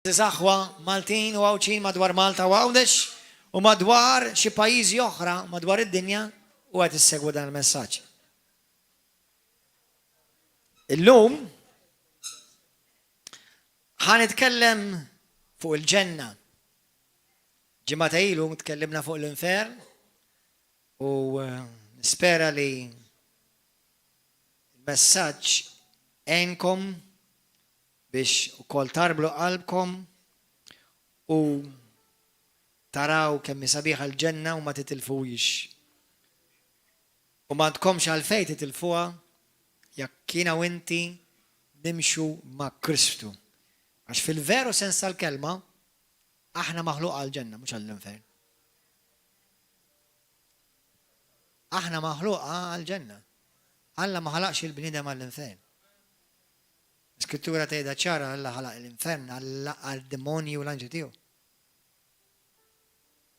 Zaħwa Maltin u għawċin madwar Malta u għawdex u madwar xi pajjiżi oħra madwar id-dinja u għed issegwu dan il-messaġġ. Illum ħanitkellem fuq il-ġenna. Ġimgħa ilu tkellimna fuq l-infern u nispera li il-messaġġ għenkom biex ukoll tarblu qalbkom u taraw kemm sabiħa l-ġenna u ma titilfuhiex. U ma tkomx għalfejn titilfuha jekk kiena u inti nimxu ma' Kristu. Għax fil-veru sens tal-kelma aħna maħluqa għal-ġenna mhux għall-infern. Aħna maħluqa għal-ġenna. Alla ma ħalaqx il-bniedem għall-infern. Skrittura tgħidha ċara Alla ħalaq l-infern għal-demoni u l-anġi tiegħu.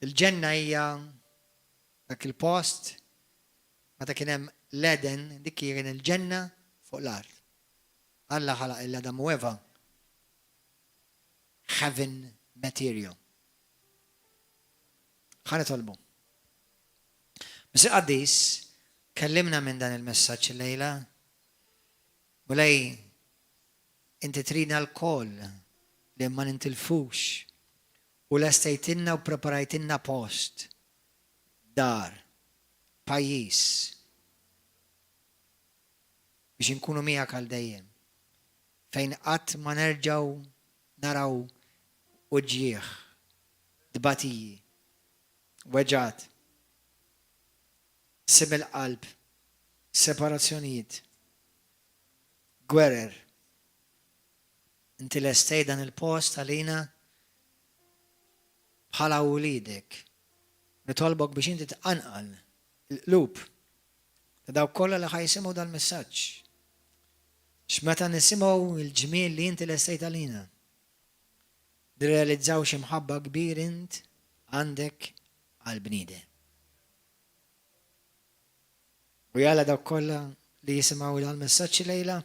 Il-ġenna hija dak il-post meta kien hemm l-Eden dik kien il-ġenna fuq l-art. Alla ħalaq l-Adam u Eva heaven material. Ħana tolbu. Misi qaddis kellimna minn dan il-messaġġ illejla u lej inti trina l-koll li ma nintilfux u l-estajtinna u preparajtinna post, dar, pajis biex nkunu miegħek għal dejjem fejn qatt ma nerġgħu naraw uġġieħ, dbatiji, weġġat, sim il-qalb, separazzjonijiet, gwerer. Inti l-estej dan il-post għalina bħala ulidek. Nitolbok biex inti tqanqal il-qlub ta' daw kollha li ħajsimgħu dal-messaġġ. X'meta nisimgħu il-ġmiel li inti l-estej għalina. Nirrealizzaw xi mħabba kbir int għandek għall-bniedem. U jalla dawk kollha li jisimgħu dal-messaġġ lejla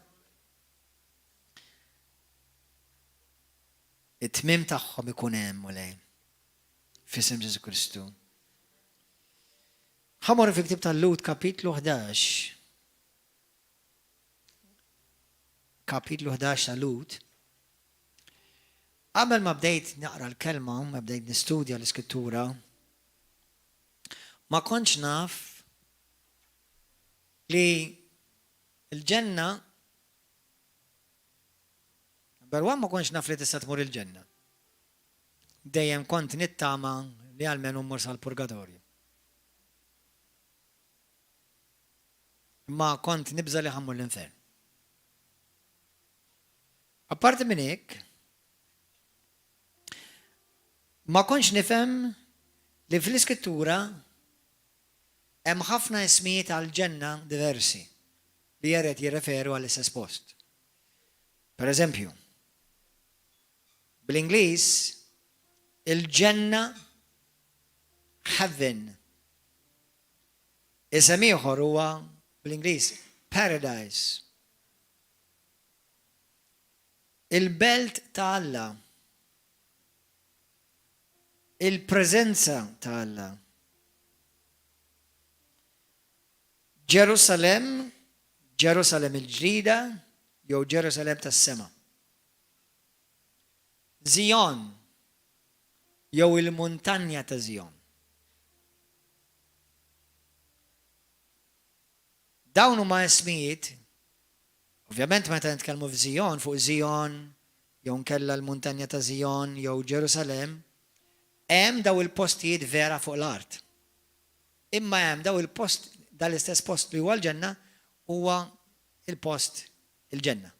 it-tmim tagħhom ikun hemm u lejn f'isem Ġesu Kristu. Ħamor fi ktieb tal-Lut kapitlu 11. Kapitlu 11 tal-Lut. Qabel ma bdejt naqra l-kelma, ma bdejt nistudja l-Iskrittura, ma kontx naf li l-ġenna Barwan ma konx naf li tista' tmur il-ġenna. Dejjem kont nittama li għalmenu mmur sal-purgatorju. Ma kont nibża li ħammur l-infern. Apparti minn hekk, ma konx nifhem li fl-Iskrittura hemm ħafna ismijiet għall-ġenna diversi li jeret jirreferu għall-istess post. Per eżempju, bil-Ingliż il-ġenna heaven. Isem ieħor huwa bil-Ingliż paradise. Il-belt ta' Alla. Il-preżenza ta' Alla. Ġerusalem, Ġerusalem il-ġdida jew Ġerusalem tas-sema. Zion, jew il-muntanja ta' Zion. Dawn huma ismijiet, ovvjament meta nitkellmu f'Zion, fuq Zion, jew nkella l-muntanja ta' Zion, jew Ġerusalem, hemm daw il-postijiet vera fuq l-art. Imma hemm daw il-post, dal-istess post li huwa l-ġenna, huwa il-post il-ġenna.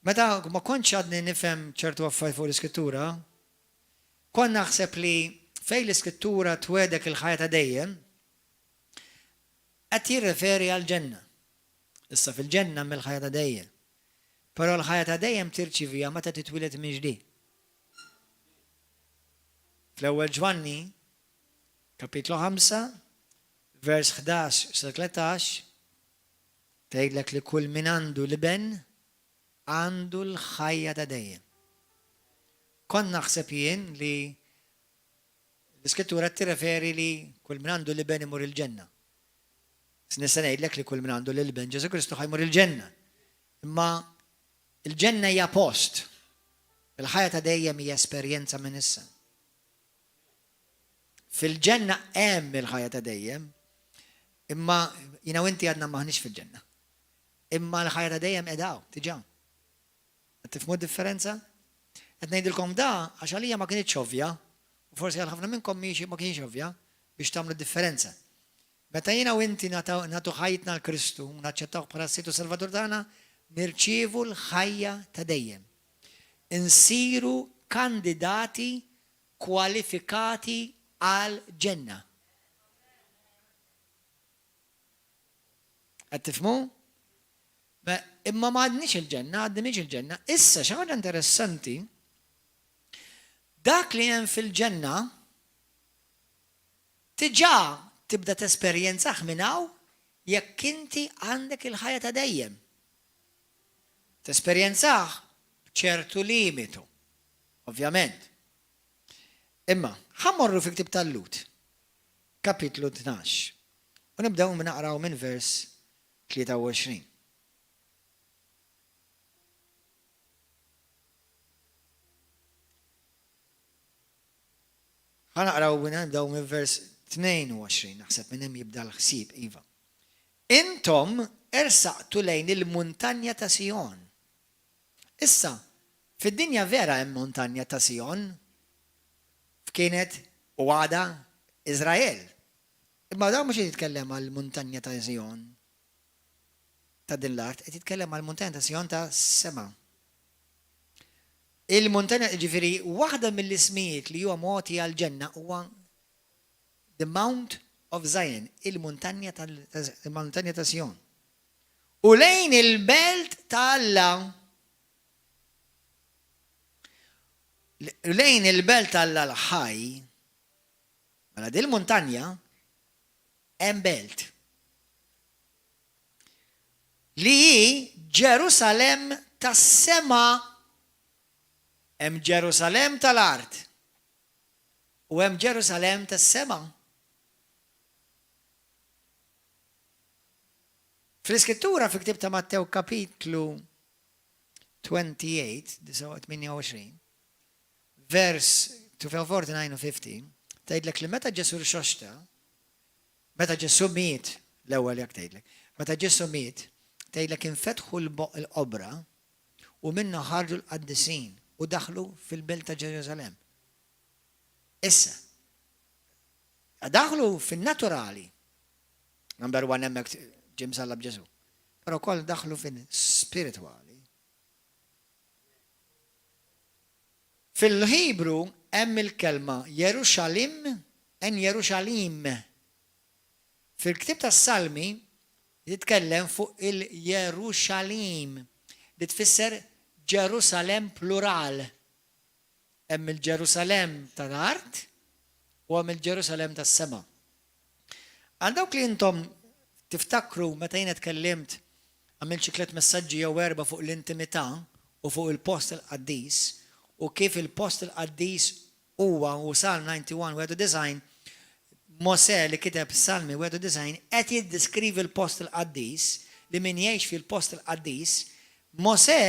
Meta ma kontx għadni nifhem ċertu affarijiet fuq l-Iskrittura, kont naħseb li fejn l-Iskrittura twedek il-ħajja ta' dejjem qed jirreferi għall-ġenna. Issa fil-ġenna mill-ħajja ta' dejjem. Però l-ħajja ta' dejjem tirċivija meta titwieled minn ġdid. Fl-ewwel Ġwanni, kapitlu 5, vers 11 sa 13, tgħidlek li kull min għandu liben għandu l-ħajja ta' dejjem. Kont naħseb jien li l-iskrittura tirreferi li kull min għandu liben imur il-ġenna. Nista' ngħidlek li kull min għandu liben Ġesu Kristu ħajmur il-ġenna. Imma il-ġenna hija post. Il-ħajja ta' dejjem hija esperjenza minn issa. Fil-ġenna hemm il-ħajja ta' dejjem, imma jiena u inti għadna maħniex fil-ġenna. Imma l-ħajja ta' dejjem edaw, tiġa. Tifhmu d-differenza? Qed ngħidilkom da għax għalija ma kienitx ovvja, u forsi għal ħafna minnkom ma kienx ovvja biex tagħmlu differenza. Meta jiena u inti nagħtu ħajtna l-Kristu, naċċettawh bħala s-Situ Salvatur tagħna, nirċievu l-ħajja ta' dejjem. Insiru kandidati kwalifikati għal ġenna. Qed tifhmu? Imma ma għadniex il-ġenna, għaddimiex il-ġenna. Issa xi ħaġa interessanti, dak li hemm fil-ġenna diġà tibda tesperjenzah minn hawn jekk inti għandek il-ħajja ta' dejjem. Tesperjenzah b'ċertu limitu, ovvjament. Imma, ħammorru fi Ktieb tal-Lut, kapitlu 12. U nibdew minn naqraw minn vers 23. Ħanaqraw nibdew minn vers 22, naħseb minn hemm jibda l-ħsieb, iva. Intom ersaqtu lejn il-muntanja ta' Sion. Issa, fid-dinja vera hemm muntanja ta' Sion, f'kienet u għada Izrael. Imma daw mhux qed jitkellem għall-muntanja ta' Sion ta' din l-art, qed jitkellem għall-muntanja ta' Sion ta' sema. Il-muntanja, ġifieri, waħda mill-ismijiet li huwa mogħti għall-ġenna huwa the Mount of Zion, il-muntanja ta' Sion. U lejn il-belt ta' Alla, lejn il-belt ta' Alla l-ħaj, mela din il-muntanja hemm belt li hi Ġerusalem tas-sema. Hemm Ġerusalem tal-art u hemm Ġerusalem tas-sema. Fl-iskrittura fi Ktieb ta' Mattew kapitlu 28, vers 49 u 50, tgħidlek li meta Ġesu rxoxta, meta Ġesu miet, l-ewwel jekk tgħidlek, meta Ġesu miet, tgħidlek infetħu l-qobra u minna ħarġu l-qaddisin u daħlu fil-belt ta' Ġerusalem. Issa, daħlu fin-naturali, number one hemmhekk ġim sallab Ġesu, però wkoll daħlu fin-spiritwali. Fil-Ħibru hemm il-kelma Jerusalem en Jerusalim. Fil-Ktieb tas-Salmi jitkellem fuq il-Jerusalim li tfisser Ġerusalem plural. Hemm il-Ġerusalem tal-art u hemm il-Ġerusalem tas-sema. Għal dawk li intom tiftakru meta jien tkellimt għamilt xi tliet messaġġi jew erba' fuq l-intimità u fuq il-post il-qaddis u kif il-post il-qaddis huwa u Salm 91 wieħed design Mosè li kiteb Salmi wieħed design qed jiddiskrivi l-post il-qaddis li min jgħix fil-post il-qaddis. Mosè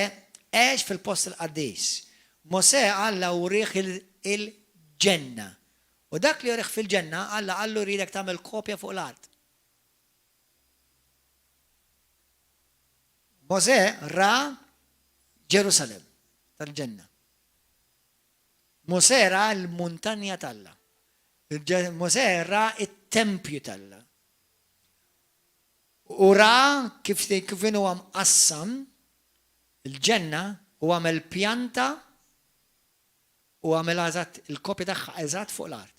għex fil-post il-qaddis. Mosè Alla urih il-ġenna. U dak li urih fil-ġenna Alla qallu rridek tagħmel kopja fuq l-art. Mosè ra Ġerusalem tal-ġenna. Mosè ra l-muntanja tal-Alla. Mosè ra it-tempju tal-Alla. U ra kif huwa mqassam il-ġenna u għamel pjanta u għamel eżatt il-kopja tagħha eżatt fuq l-art.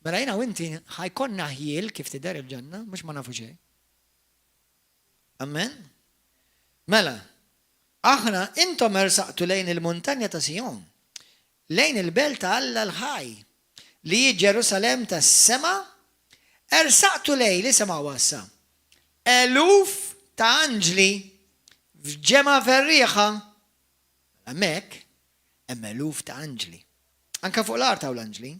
Mela jiena u inti ħajkonna ħiel kif tidher il-ġenna, mhux ma nafu xejn. Amen? Mela, aħna intom ersaqtu lejn il-muntanja ta' Sion, lejn il-belt ta' Alla l-ħaj, li Ġerusalem tas-sema, ersaqtu lejn li sema wassa. Eluf ta' anġli f'ġema ferriħa, hemmhekk hemm eluf ta' anġli. Anka fuq l-art hawn l-anġli.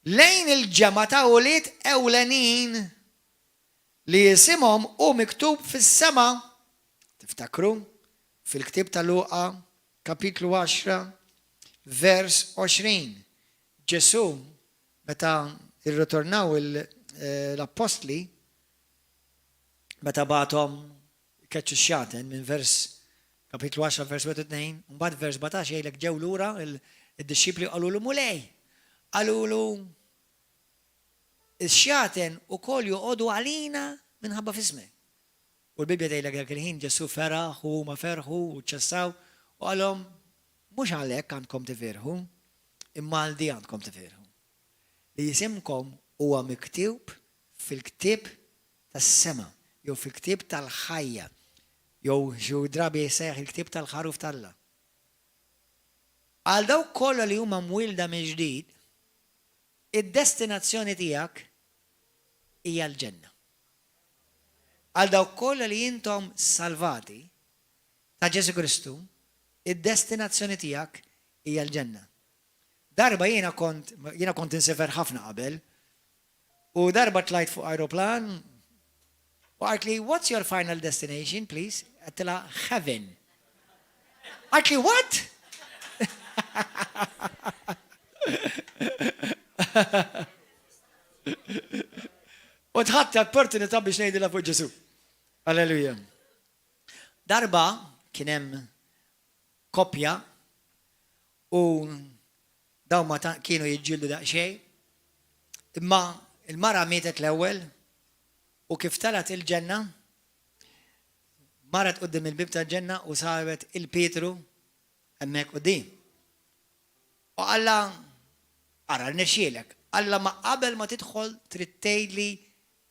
Lejn il-ġemma ta' uliet ewlenin li jisimhom u miktub fis-sema. Tiftakru fil-ktib ta' Luqa, kapitlu 10, vers 20. Ġesu meta irritornaw l-apostli meta bagħthom keċċu x-xaten minn vers kapitlu 10 vers 22, mbagħad vers 17 jgħidlek ġew lura id-disċipli qalulu mulej. Qalulu x-xaten ukoll joqogħdu għalina minħabba f'ismek. U l-Bibja tgħidlek dak il-ħin Ġesu feraħ u ma ferħu u ċessaw u qalhom mhux għalhekk għandkom tifirħu, imma għal di għandkom tifirħu. Li jisimkom huwa miktub fil-ktib tas-sema, jew fil-ktib tal-ħajja, jew xi drabi jsejħ il-ktib tal-ħaruf tal-Alla. Għal dawk kollha li huma mwilda minn ġdid, id-destinazzjoni tiegħek hija l-ġenna. Għal dawk kollha li intom salvati ta' Ġesu Kristu, id-destinazzjoni tiegħek hija l-ġenna. Darba jiena kont insefer ħafna qabel, u darba tlajt fuq aeroplan, u għartli, what's your final destination, please? Għattila, heaven. Għartli, what? U tħatti opportunità biex ngħidilha fuq Ġesu. Alleluja. Darba kien hemm koppja u daw ma kienu jiġġieldu daqsxejn, imma il-mara mietet l-ewwel u kif talat il-ġenna maret qudiem il-bib tal-ġenna u sabet il-Pietru hemmhekk quddiem. U Alla ara rnexxielek, Alla ma qabel ma tidħol trid tgħidli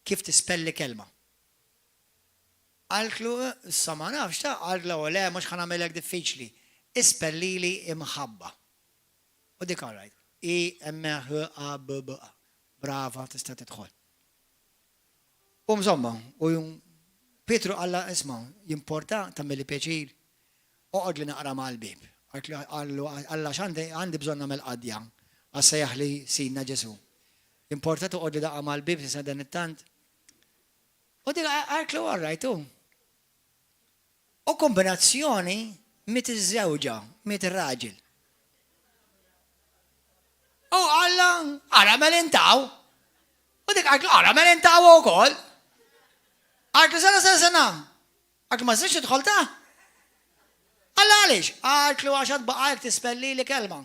kif tispelli kelma. Qaltlu issa ma nafx ta' qaltlu le mhux ħanagħmelek diffiċli. Ispellili imħabba. U dik all-right. I-M-H-A-B-B-A. Brava, tista' tidħol. U mżomma, u Pietru Alla isma' jimporta tagħmel pjaċir oqgħod li naqra mal-bib. Qallu Alla għandi bżonn nagħmel qadja għassejjaħ li sidna Ġesu. Importa toqgħod li daqqa mal-bib tista' dan it-tant. U dik qaltlu all right u. U kombinazzjoni mit iż-żewġa, mit ir-raġel. U Alla, ara melintaw. U dik għaklu, ara melintaw u kol. Għaklu, sena. Għaklu, ma s-sirx tħolta? Alla għalix, għaklu għaxad baqajk tispelli li kelma.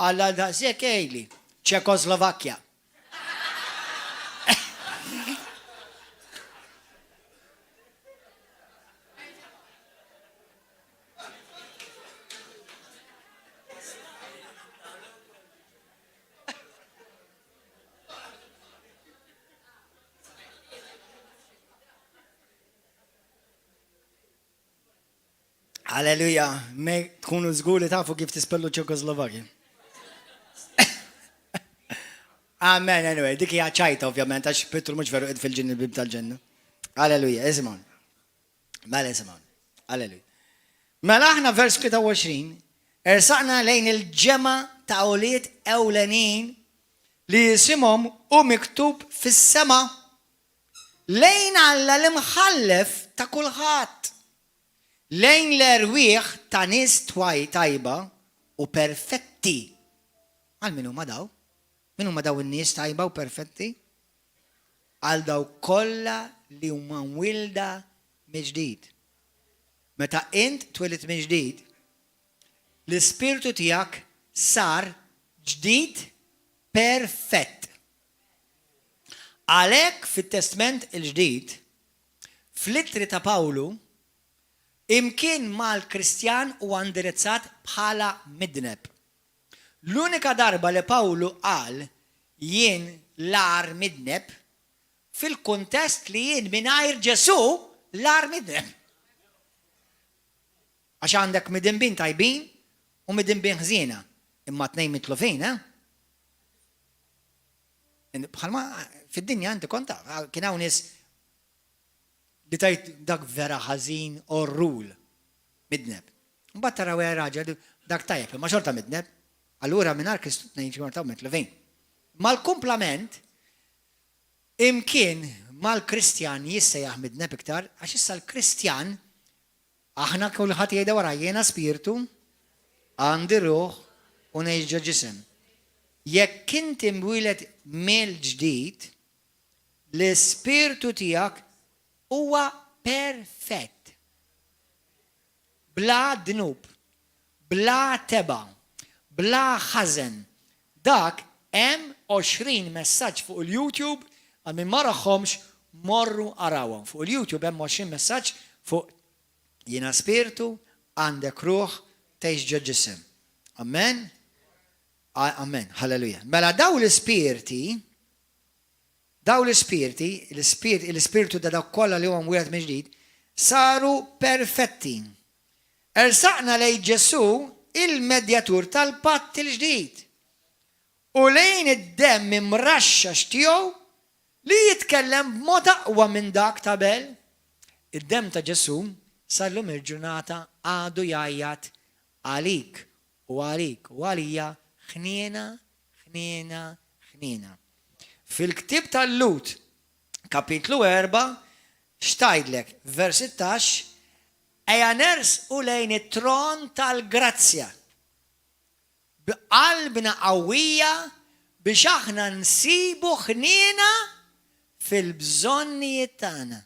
Alla da siek ejli, Ċekoslovakkja. Alleluja, me tkunu żgur li tafu kif tispellu Ċekoslovakkja. Amen, anyway, dik hija ċajta ovvjament għax Petru mhux veru qed fil-ġinn il-bib tal-ġenna. Alleluja, isimgħu. Mela isimgħu. Alleluja. Mela aħna vers 23 ersaqna lejn il-ġema ta' uliet ewlenin li jisimhom u miktub fis-sema lejn Alla l-imħallef ta' kulħadd. Lejn l-erwieħ ta' nies tajba u perfetti. Għal min huma daw? Min huma daw in-nies tajba u perfetti? Għal daw kollha li huma mwilda mill-ġdid. Meta int twilit mill-ġdid, l-ispirtu tiegħek sar ġdid perfett. Għalhekk fit-Testament il-ġdid, fl-ittri ta' Pawlu, imkien mal-Kristjan u indirizzat bħala midneb. L-unika darba li Pawlu qal jien l-ar midneb fil-kuntest li jien mingħajr Ġesu l-ar midneb. Għax għandek midinbin tajbin u midinbin ħżiena, imma tnejn mitlufin, bħalma fid-dinja inti konta, kien hawn nies li tajt dak vera ħażin orrul midneb. Mbagħad taraw raġel dak tajjeb, ma xorta midneb. Allura mingħajr Kristu ngħid xorta mitlu fejn. Mal-kumplament imkien mal-Kristjan jista' jaħmidneb iktar għax issa l-Kristjan aħna kulħadd jgħidha wara jiena spiritu għandi ruħ u ngħix ġisem. Jekk inti mwieled mill-ġdid, l-ispirtu tiegħek huwa perfett. Bla dnub, bla teba, bla ħażen. Dak hemm 20 messaġġ fuq il-YouTube għal min ma raħħomx morru arawhom. Fuq il-YouTube hemm 20 messaġġ fuq jiena spiritu għandek ruħ tgħix ġisem. Amen? Amen. Halleluja. Mela daw l-ispirti, l-ispiritu da dak kollha li huwa mwieled mill-ġdid saru perfetti. Ersaqna lejn Ġesu il-medjatur tal-patt il-ġdid. U lejn id-demm imraxxax tiegħu li jitkellem b'mod aqwa minn dak ta' Abel. Id-demm ta' Ġesu sallum il-ġurnata għadu jgħajjat għalik u għalik u għalija ħniena. Fil-ktib tal-Lut, kapitlu 4, xtajdlek, vers 16, eja nersqu lejn it-tron tal-grazzja. B'qalbna qawwija biex aħna nsibu ħniena fil-bżonnijiet tagħna,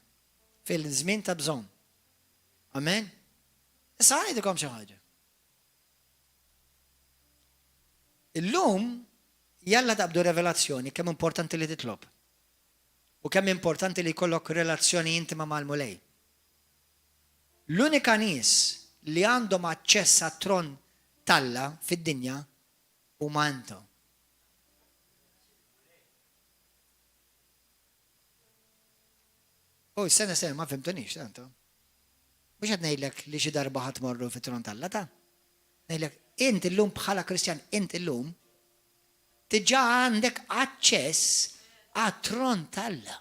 fil-żmien ta' bżonn. Amen? Issa ngħidilkom xi ħaġa. Illum jalla taqbdu revelazzjoni kemm importanti li titlob. U kemm importanti li jkollok relazzjoni intima mal-mulej. L-unika nies li għandhom aċċess għat-tron talla fid-dinja huma intom. Sena ma fimtunix, tanto. Mhux qed ngħidlek li xi darba ħatmorru fit-tron talla ta'. Ngħidlek int illum bħala Kristjan, int illum diġà għandek aċċess għat-tron talla.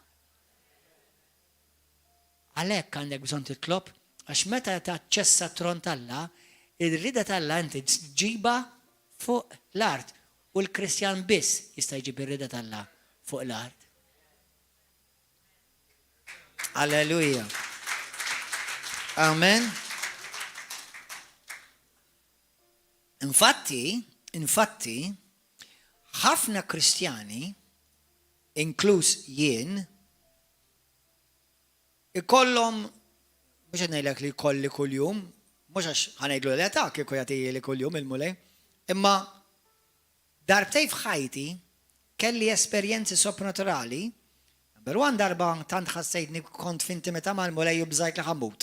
Għalhekk għandek bżonn titlob għax meta taċċessa tron talla, ir-rida talla inti ġiba fuq l-art u l-Kristjan biss jista' jġib ir-rida talla fuq l-art. Alleluja. Amen. Infatti, ħafna Kristjani, inkluż jien, ikollhom, mhux qed ngħidlek li jkolli kuljum, mhux għax ħanejdlu l-età kieku jagħti li kuljum il-mulej, imma darbtej f'ħajti kelli esperjenzi soprannaturali. Number one darba tant ħassejtni kont f'intimità mal-mulej u bżajt li ħammut.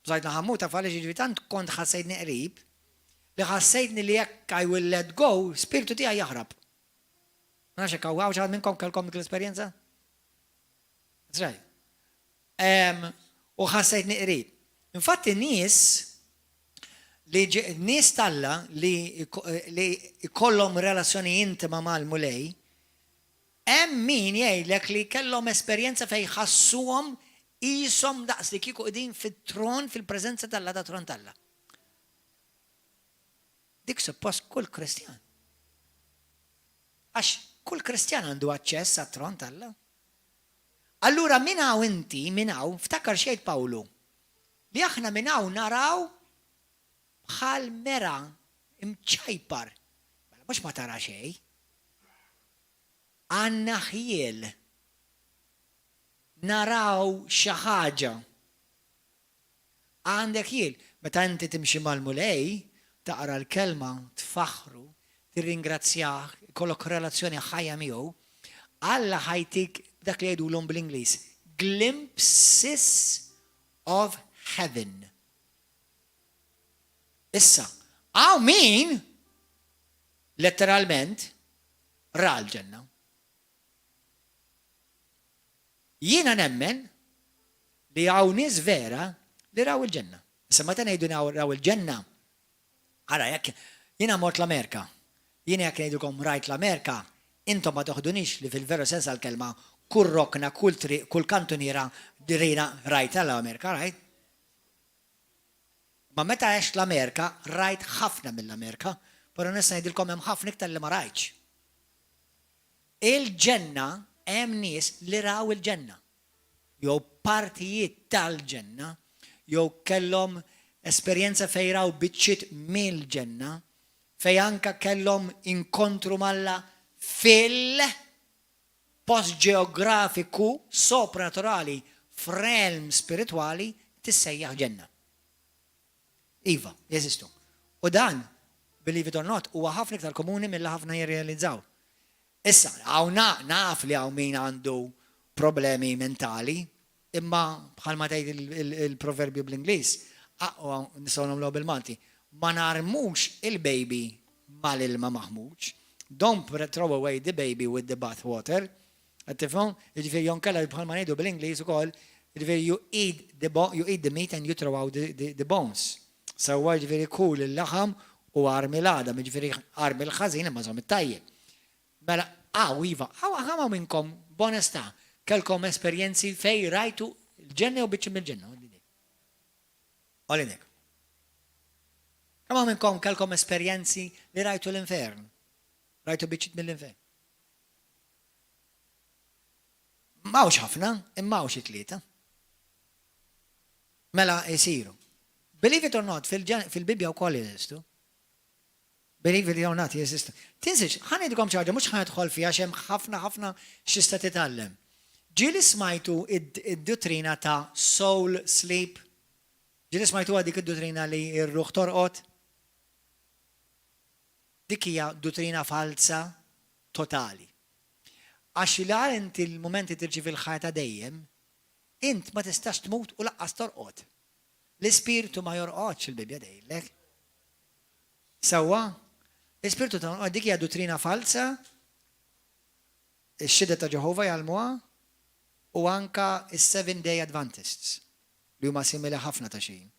Bżajt li ħammut għaf għaliex jiġri tant kont ħassejtni qrib li ħassejtni li jekk I will let go, spiritu tiegħi jaħrab. Ma nafx hekk hawn xi minnkom kellkom dik l-esperjenza? That's right. U ħassejtni qrib. Infatti nies talla li jkollhom relazzjoni intima mal-mulej, hemm min jgħidlek li kellhom esperjenza fejn ħassuhom qishom daqs li kieku qegħdin fit-tron fil-preżenza talla ta' tron talla. Dik suppost kull Kristjan. Għax kull Kristjan għandu aċċess għat-tron talla. Allura min hawn inti, min hawn, ftakar xejn Pawlu, li aħna min hawn naraw bħal mera imċajpar. Mhux ma tara xejn. Għandna ħiel. Naraw xi ħaġa. Għandek ħiel. Meta inti timxi mal-mulej, taqra l-kelma, tfaħru, tirringrazzjah, kollok relazzjoni ħajja miegħu, Alla ħajtik dak li jgħidulhom bl-Ingliż, glimpses of heaven. Issa, għaw min letteralment ra l-ġenna. Jiena nemmen li għaw nies vera li raw il-ġenna. Issa meta ngħidu raw il-ġenna, ara jekk jiena mort l-Amerika, jiena jekk ngħidulkom rajt l-Amerika, intom ma toħdunix li fil-veru sens għal-kelma kull rokna, kull kantuniera dirina rajt l-Amerika, rajt? Ma meta għex l-Amerika, rajt ħafna mill-Amerika, pero nista' ngħidilkom hemm ħafna iktar li ma rajtx. Il-ġenna hemm nies li raw il-ġenna. Jew partijiet tal-ġenna, jew kellhom esperjenza fejn raw biċċiet mill-ġenna, fejn anka kellhom inkontru malla fil-post ġeografiku sopranaturali f'realm spirituali tissejjaħ ġenna. Iva, jeżistu. U dan, believe it or not, huwa ħafna iktar komuni mill ħafna jirrealizzaw. Issa, naf li hawn min għandu problemi mentali, imma bħalma tgħid il-proverbju bl-Ingliż, nistgħu nagħmluha bil-Malti, ma narmux il-baby mal-ilma maħmuġ. Don't throw away the baby with the bath water. Għattifhom, jiġifieri jonkella bħalma ngħidu bil-Ingliż ukoll, jiġifieri you eat the meat and you throw out the bones. Sewwa ġifieri kul il-laħam u armi l-għadam, ġifieri armi l-ħażin imma żomm it-tajjeb. Mela, iva, ħama minnkom b'onestà kelkom esperjenzi fej rajtu l-ġenna u biċċi mill-ġenna. Olinek. Ħama minnkom kelkom esperjenzi li rajtu l-infern. Rajtu biċċi mill-infern. Mawx ħafna, immawx it-tlieta. Mela jisiru. Believe it or not, fil-Bibja wkoll jeżistu. Believe it or not, jeżistu. Tinsiex, ħanidkom ċaġa, mhux ħanidħol fiha xem ħafna x'tista' titgħallem. Ġieli smajtu id-dottrina ta' soul sleep. Ġieli smajtu dik id-dottrina li r-ruħ torqod. Dik hija dottrina falsa totali. Għax il inti l-momenti tirċivi l-ħajta dejjem, int ma tistax tmut u laqqas torqod. L-ispirtu ma jorqodx il-Bibja dejlek. Sewwa, l-ispirtu ta' dik hija dottrina falsa, ix-xhieda ta' Ġehovah jgħalmuha u anka is-Seven-Day Adventists li huma simili ħafna ta' xejn.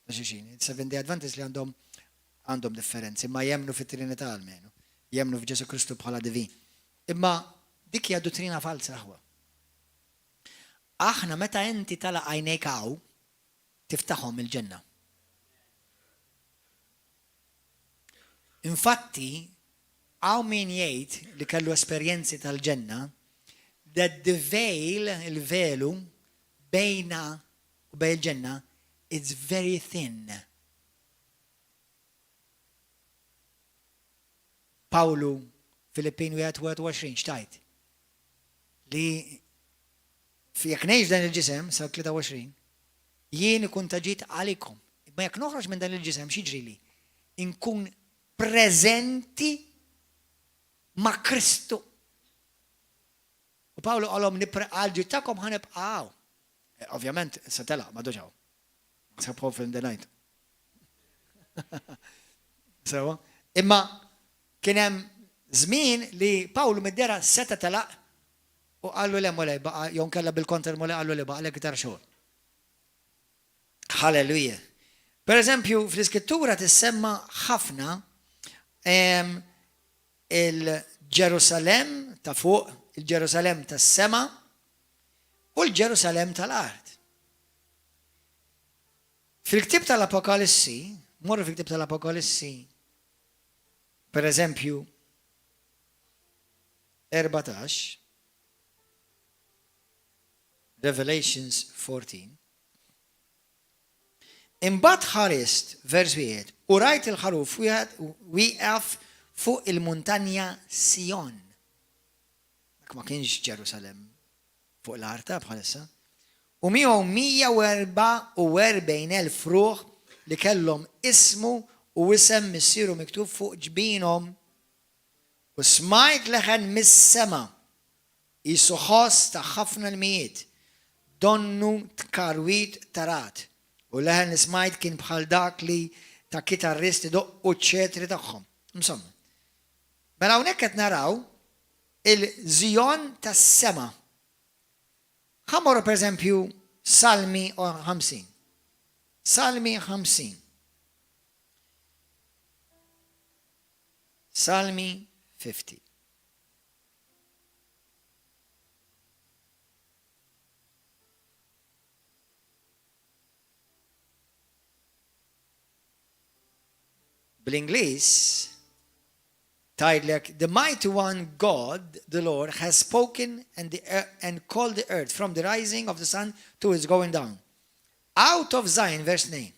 Seven-Day Adventists li għandhom differenzi, ma jemnu fit-Trinità almenu, jemnu f'Ġesu Kristu bħala divin. Imma dik hija dottrina falsa aħwa. Aħna meta inti tala għajnejk hawn tiftaħhom il-ġenna. Infatti, għaw min jgħid li kellu esperjenzi tal-ġenna, that the veil, il-velu, bejna u bej il-ġenna, it's very thin. Pawlu, Filippin 21, xtajt? Li jekk ngħix dan il-ġisem, sa 23, jien ikun taġit għalikom. Ma jekk noħroġ minn dan il-ġisem x'jiġrili? Inkun preżenti ma' Kristu. U Pawlu qalhom għal ġittakom ħanibqgħu. Ovvjament se telaq ma doġaw. Se prof in the night. Sewa. Imma kien hemm żmien li Pawlu mid-dera seta telaq u qallu le molej baqa' jew kella bil-konter molej qallu li baqa' l-iktar xogħol. Halleluja. Per eżempju, fl-iskrittura tissemma ħafna il-Ġerusalem ta' fuq, il-Ġerusalem tas-sema u l-Ġerusalem tal-art. Fil-ktib tal-Apokalissi, morru fil-ktib tal-Apokalissi, per eżempju, 14, Revelations 14, Imbagħad ħarist, vers wieħed, u rajt il-ħaruf wieqaf fuq il-muntanja Sion. Ma kienx Ġerusalem fuq l-arta bħalissa. U miegħu 144,000 fruħ li kellhom ismu u isem missieru miktub fuq ġbinhom. U smajt leħen mis-sema qisu ħoss ta' ħafna l-mijiet, donnu tkarwit tarat. U leħen smajt kien bħal dak li ta' kitarristi doqqu ċetri tagħhom. Insomma. Mela hawnhekk qed naraw il-Zion tas-sema. Ħammorru pereżempju Salmi 50. Salmi 50. Salmi 50. Bl-Ingliż tgħidlek the mighty one God, the Lord, has spoken and called the earth from the rising of the sun to its going down. Out of Zion, verse 9.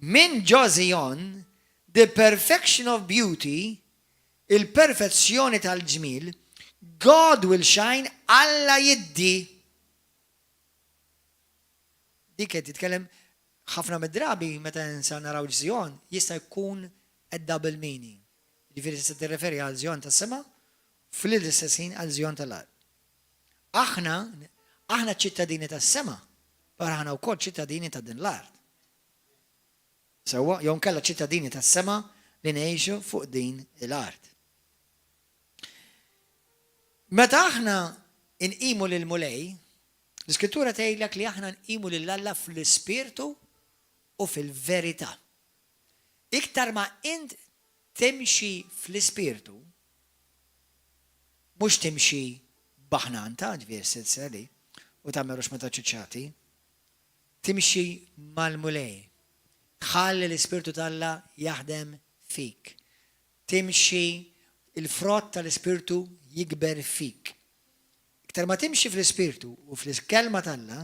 Min ġo Zion, the perfection of beauty, il-perfezzjoni tal-ġmil, God will shine, Alla jiddi. Dik qed titkellem ħafna mid-drabi meta nsa naraw Zion jista' jkun a double meaning. Jifieri se tirreferi għal Zion tas-sema fl-istess ħin għal Zion tal-ard. Aħna ċittadini tas-sema, però aħna wkoll ċittadini ta' din l-ard. Sewwa jew nkella ċittadini tas-sema li ngħixu fuq din l-ard. Meta aħna inqimu lil mulej, l-Iskrittura tgħidlek li aħna nqimu lil Alla fl-ispirtu u fil-verità. Iktar ma int timxi fl-ispirtu, mhux timxi baħnanta, ġifier silseli, u tagħmelux meta ċiċċati, timxi mal-mulej. Tħalli l-ispirtu tal-Alla jaħdem fik. Timxi il-frott tal-ispirtu jikber fik. Iktar ma timxi fl-ispirtu u fl-kelma tal-Alla,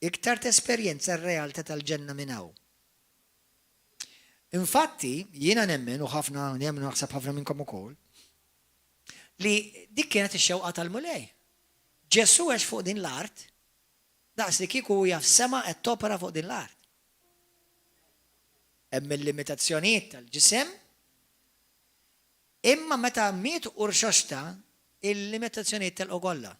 iktar tesperjenza r-realtà tal-ġenna minn hawn. Infatti, jiena nemmen u ħafna nemmen naħseb ħafna minnkom ukoll li dik kienet ix-xewqa tal-mulej. Ġesu għax fuq din l-art, daqs li kieku jaf sema qed topera fuq din l-art. Hemm il-limitazzjonijiet tal-ġisem, imma meta miet urxoxta il-limitazzjonijiet tal-ogolla.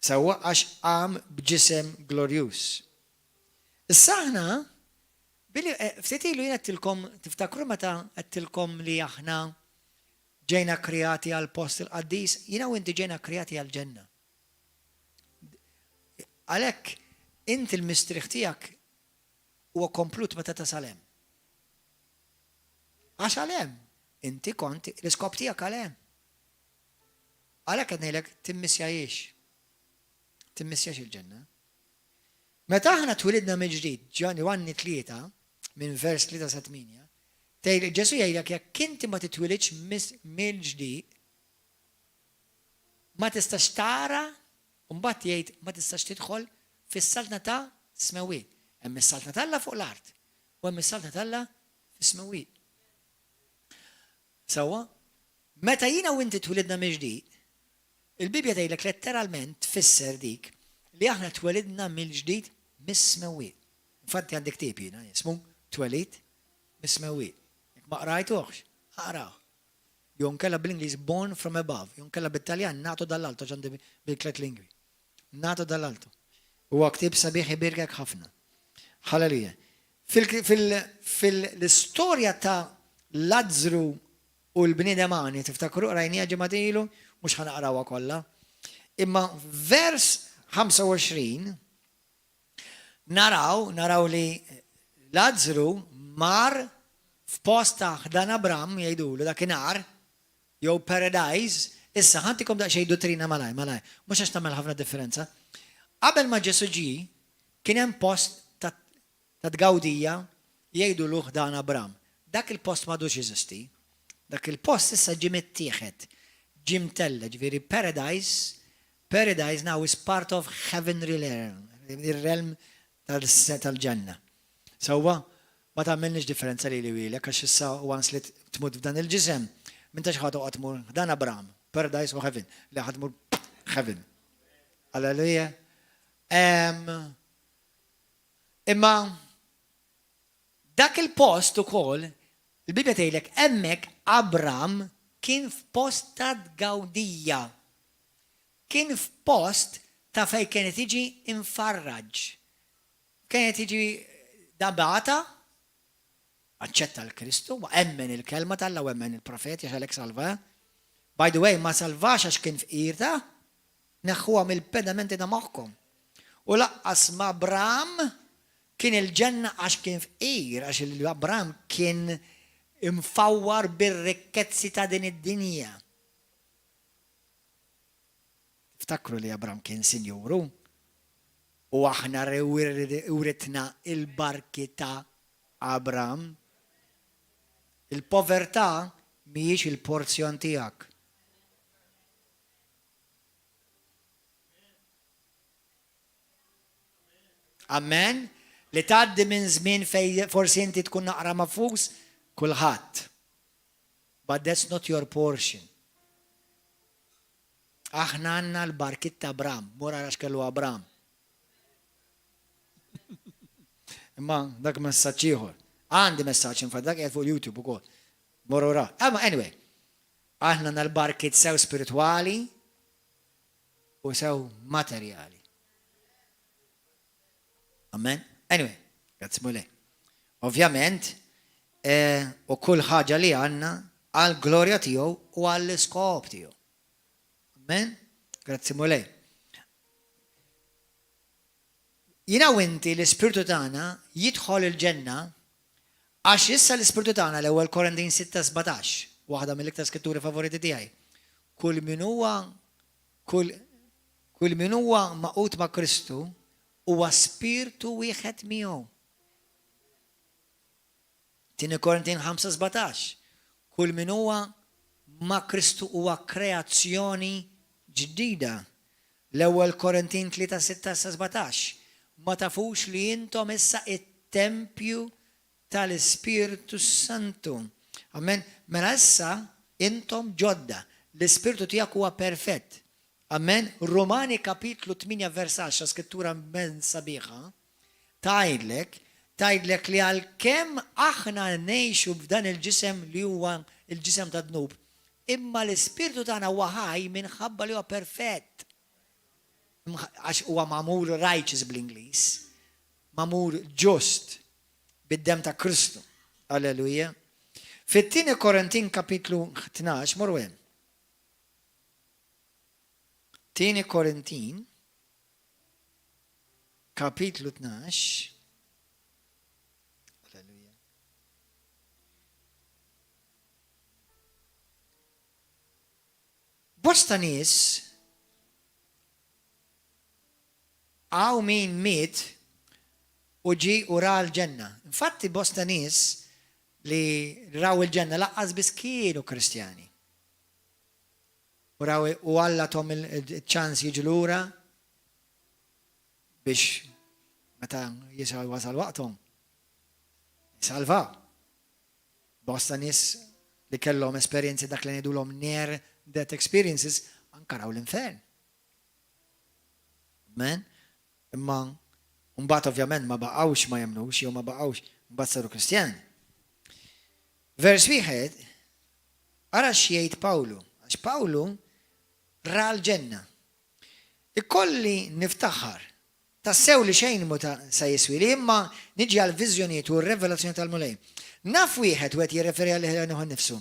Sewwa għax qam b'ġisem glorjus. Issa aħna ftit ilu jien qedtilkom tiftakru meta qedtilkom li aħna ġejna kreati għal post il-qaddis, jiena u inti ġejna kreati għal ġenna. Għalhekk inti l-mistrieħ tiegħek huwa komplut meta tasal hemm. Għax għal hemm, inti kont l-iskop tiegħek għal hemm. Għalhekk qed ngħidlek timmissjajiex. Timmissjax il-ġenna. Meta aħna twilidna mill-ġdid, Ġwanni 3 minn vers 3-8, Ġesu jgħidlek jekk inti ma titwilidx mill-ġdid, ma tistax tara, u mbagħad jgħid ma tistax tidħol fis-saltna ta' smewiet. Hemm is-saltna tal-Alla fuq l-art u hemm is-saltna tal-Alla fis-smewiet. Sewwa, meta jiena u inti twilidna mill-ġdid, il-Bibja tgħidlek letteralment tfisser dik li aħna twelidna mill-ġdid mis-smewiet. Infatti għandek ktieb jiena jismu twelid mis-smewiet. Jekk ma qrajtuhx, aqraw. Jew nkella bl-Ingliż born from above, jew nkella bit-Taljan nato dall-alto ġandi bil-tliet lingwi. Nato dall-alto. Huwa ktieb sabiħ ibirkek ħafna. Halleluja. Fil-istorja ta' Lazzru u l-bniedemani tiftakru qrajnija ġimgħa ilu, mhux ħanaqrawha kollha. Imma vers 25 naraw li Lazzru mar f'post ta' ħdan Abram jgħidulu dakinhar jew paradise, issa ħantikom daqsxejn dottrina malaj, mhux għax tagħmel ħafna differenza. Qabel ma Ġesu ġie kien hemm post ta' tgawdija jgħidulu ħdan Abram. Dak il-post m'għadux jeżisti. Dak il-post issa ġie mittieħed, ġie mtella, ġifieri paradise now is part of heavenly realm, il-realm tal-ġenna. Sewwa, ma tagħmilniex differenza li wilek għax issa once li tmut f'dan il-ġisem, m'intax ħadd tmur dan Abraham, paradise u heaven, li ħadd tmur heaven. Alleluja. Imma dak il-post ukoll, il-Bibja tgħidlek hemmhekk Abram kien f'post ta' tgawdija. Kien f'post ta' fejn kienet tiġi infarraġ. Kienet tiġi dabata, aċċetta l-Kristu, ma emmen il-kelma tal-Alla u emmen il-profet jaxalek salva. By the way, ma salvax għax kien f'qirta, neħħuha mill-pedamenti ta' moħħkom. U laqqas ma' Abram kien il-ġenna għax kien f'qir, għax il-Abram kien imfawwar bir-rikkezzi ta' din id-dinja. Ftakru li Abram kien sinjuru u aħna uritna il-barki ta' Abram, il-povertà mhijiex il-porzjon tiegħek. Amen? Li tgħaddi minn żmien fejn forsi inti tkun naqra mafus kulħadd. But that's not your portion. Aħna għandna l-barkit ta' Abram, mura għax kellu Abram. Imma dak messaġġ ieħor. Għandi messaġġ infatti dak qiegħed fuq YouTube ukoll. Mura ura. Anyway, aħna għandna l-barkit sew spiritwali u sew materjali. Amen? Anyway, grazzi mule. Ovvjament, u kull ħaġa li għandna għal glorja tiegħu u għall iskop tiegħu. Amen? Grazzi mule. Jina u inti l-ispirtu tagħna jidħol il-ġenna għax issa l-ispirtu tagħna l-ewwel Korintin 6:17, waħda mill-iktar skritturi favoriti tiegħi. Kull min huwa maqut ma' Kristu huwa spirtu wieħed miegħu. Tieni Korintin 5:17. Kull min huwa ma' Kristu huwa kreazzjoni ġdida. L-ewwel Korintin 3:6-17. Ma tafux li intom issa it-tempju tal-Ispirtu Santu. Amen. Mela issa intom ġodda. L-Ispirtu tiegħek huwa perfett. Amen. Romani kapitlu 8 vers 10, skrittura men sabiħa, tajdlek li għal-kem aħna nejxu b'dan il-ġisem li huwa il-ġisem ta' dnub. Imma l-Ispirtu tagħna huwa ħaj minħabba li huwa perfett. Għax huwa mamur righteous bl-Ingliż. Mamur ġust bid-dem ta' Kristu. Alleluja. Fit-tieni Korintin kapitlu 12, morru hemm. Tieni Korintin, kapitlu 12. Alleluja. Bosta nies għaw min miet u ġi u ra l-ġenna. Infatti bosta nies li raw il-ġenna laqqas biss kienu Kristjani. U Alla tom il-ċans jiġu lura biex meta jisaw wasal waqthom jisalvaw. Bosta nies li kellhom esperjenzi dak li ngħidulhom near death experiences anke raw l-infern. Amen? Imma mbagħad ovvjament ma baqgħux ma jemnux jew ma baqgħux mbagħad saru Kristjani. Vers wieħed ara x'jgħid Pawlu. Għax Pawlu ra l-ġenna. Ikolli niftaħar. Tassew li xejn mu sa jiswi li imma niġi għal-vizjoniet u r-revelazzjoni tal-mulej. Naf wieħed u għet jirreferi għal-ħinu nifsu.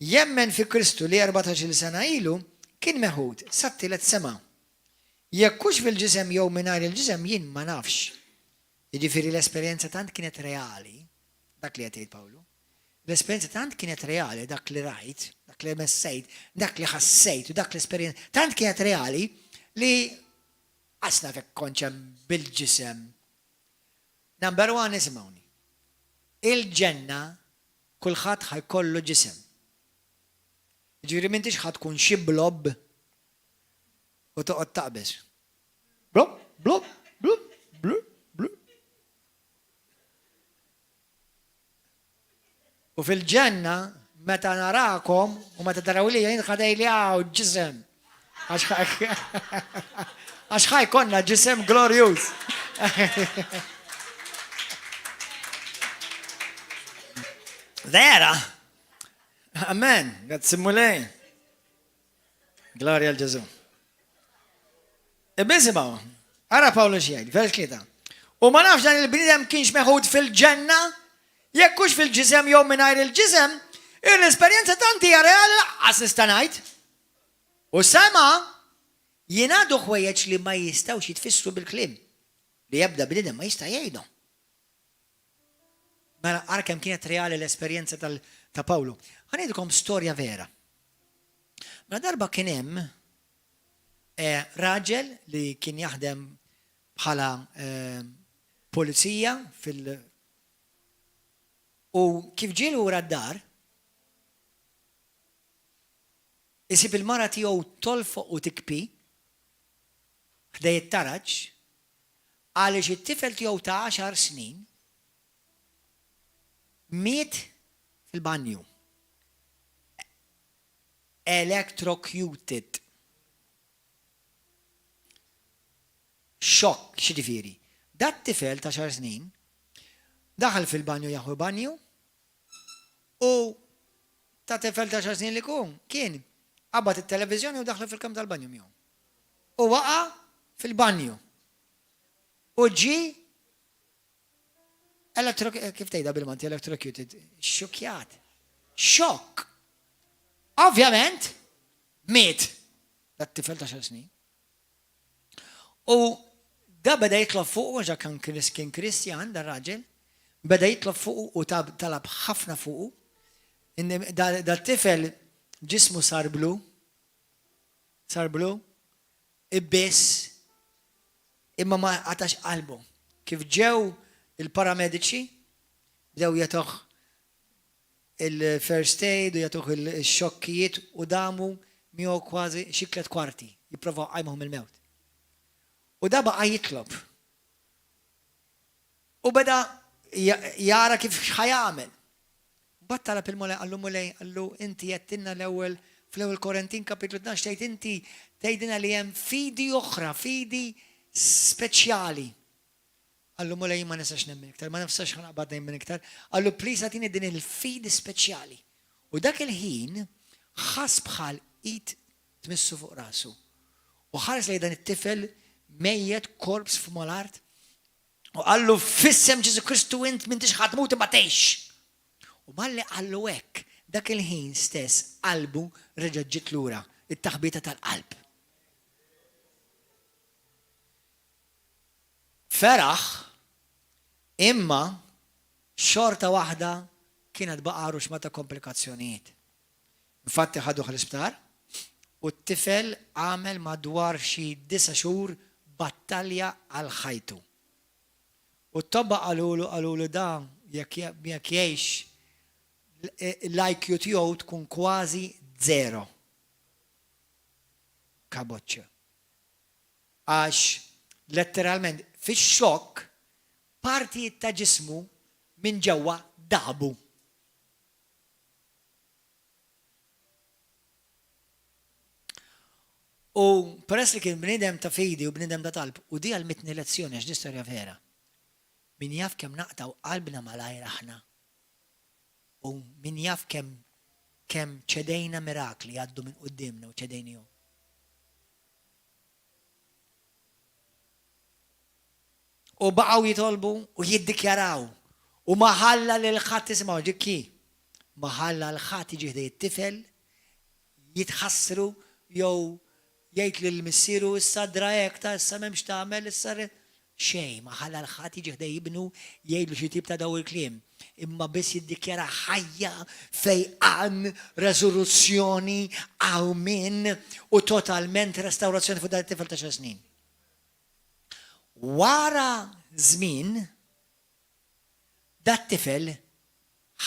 Jemmen fi Kristu li 14 sena ilu kien meħud sat-tielet sema. Jekkux fil-ġisem jew mingħajr il-ġisem jien ma nafx. Jiġifieri l-esperjenza tant kienet reali, dak li qed jgħid Pawlu. L-esperjenza tant kienet reali, dak li rajt, dak li messejt, dak li ħassejt u dak l-esperjenza tant kienet reali li għasna fek konċem bil-ġisem. Number 1 ismawni. Il-ġenna kulħadd ħajkollu ġisem. Ġifieri m'intix ħadkun xi blob u toqgħod taqbeż. Blob, blob, blob, blob, blob. U fil-ġenna meta narakom u meta taraw li jien ħadej li għaw ġisem. Għax ħaj konna ġisem glorious. Vera. Amen. Grazzi mulej. Gloria al Ġesu. Bisimaw, ara Pawlu xjgħid, vers 3. U ma nafx dan il-bniedem kienx meħud fil-ġenna, jekkux fil-ġisem jew mingħajr il-ġisem, l-esperjenza tanti hija reali laqqas nista' ngħid. U sema jingħadu ħwejjeġ li ma jistgħux jitfissru bil-kliem. Li jebda bniedem ma jista' jgħidhom. Mela ara kemm kienet reali l-esperjenza ta' Pawlu. Ħanejdukom storja vera. Mela darba kien hemm raġel li kien jaħdem bħala polizija U kif ġielu wara d-dar, isib il-mara tiegħu tolfoq u tikpi ħdej it-taraġġ għaliex it-tifel tiegħu ta' 10 snin miet fil-banju. Electrocuted. Xokk, xiġifieri. Dat tifel ta' 10 snin daħal fil-banju jaħu banju u ta' tifel ta' 10 snin li kien qabad it-televiżjoni u daħlu fil-kam tal-banju miegħu. U waqa' fil-banju. U ġi kif tgħidha bil-Malti electrocuted, xokjat. Xokk. Ovvjament, miet dat-tifel ta' 10 snin. U da beda jitlob fuq, ġa kien Kristjan, da raġel, beda jitlob fuq u talab ħafna fuq. Da tifel ġismu sar blu, ibbis, imma ma għatax qalbu. Kif ġew il-paramediċi, bdew jatuħ il-first aid u jatuħ il-xokkijiet u damu miegħu kważi xi 3 kwarti, jipprovaw qajmuhom il-mewt. U da baqa jitlob. U beda jara kif ħajamel. Battalab il-mulej, għallu inti jettinna l-ewel, fl-ewel Korintin kapitlu 12, tgħid inti tgħidilna li hemm fidi oħra, fidi speċjali. Għallu mulej ma nistax nemmen iktar, ma nistax ħanaqbad nemmen iktar. Għallu please għatini din il-fidi speċjali. U dak il-ħin ħas bħal id tmissu fuq rasu. U ħares li dan it-tifel mejjed korps f'mal-art u għallu fissem Ġesu Kristu int m'intix ħatmut imma tgħix. U malli għallu hekk dak il-ħin stess qalbu reġa' ġiet lura, it-taħbita tal-qalb. Feraħ imma xorta waħda kienet baqaru x'ma ta' komplikazzjonijiet. Infatti ħaduh l-isptar u t-tifel għamel madwar xi 9 xhur battalja għal ħajtu. U t-tobba għalulu da jekk jgħix l-IQ tiegħu tkun kważi 0. Kaboċċa. Għax letteralment fix-xokk partijiet ta' ġismu minn ġewwa dabu. U peress li kien bniedem ta' fidi u bniedem ta' talb, u di għal-mitni lezzjoni għax di storja vera. Min jaf kemm naqtaw qalbna malajr aħna. U min jaf kemm ċedejna mirakli għaddu minn qudiemna u ċedejnihom. U baqgħu jitolbu u jiddikjaraw. U ma ħalla lil ħadd isimgħu ġikki. Ma ħalla l ħadd jiġi ħdej it-tifel jitħassru jew jgħid lill-missieru issa drajek ta' issa m'hemmx tagħmel issa xejn, ma ħalla l-ħadd jiġi ħdej jibnu jgħidlu xi tip ta' daw il-kliem. Imma biss jiddikjara ħajja fejqan, reżoluzzjoni, awmin u totalment restawrazzjoni fuq dan it-tifel ta' 10 snin. Wara żmien dat tifel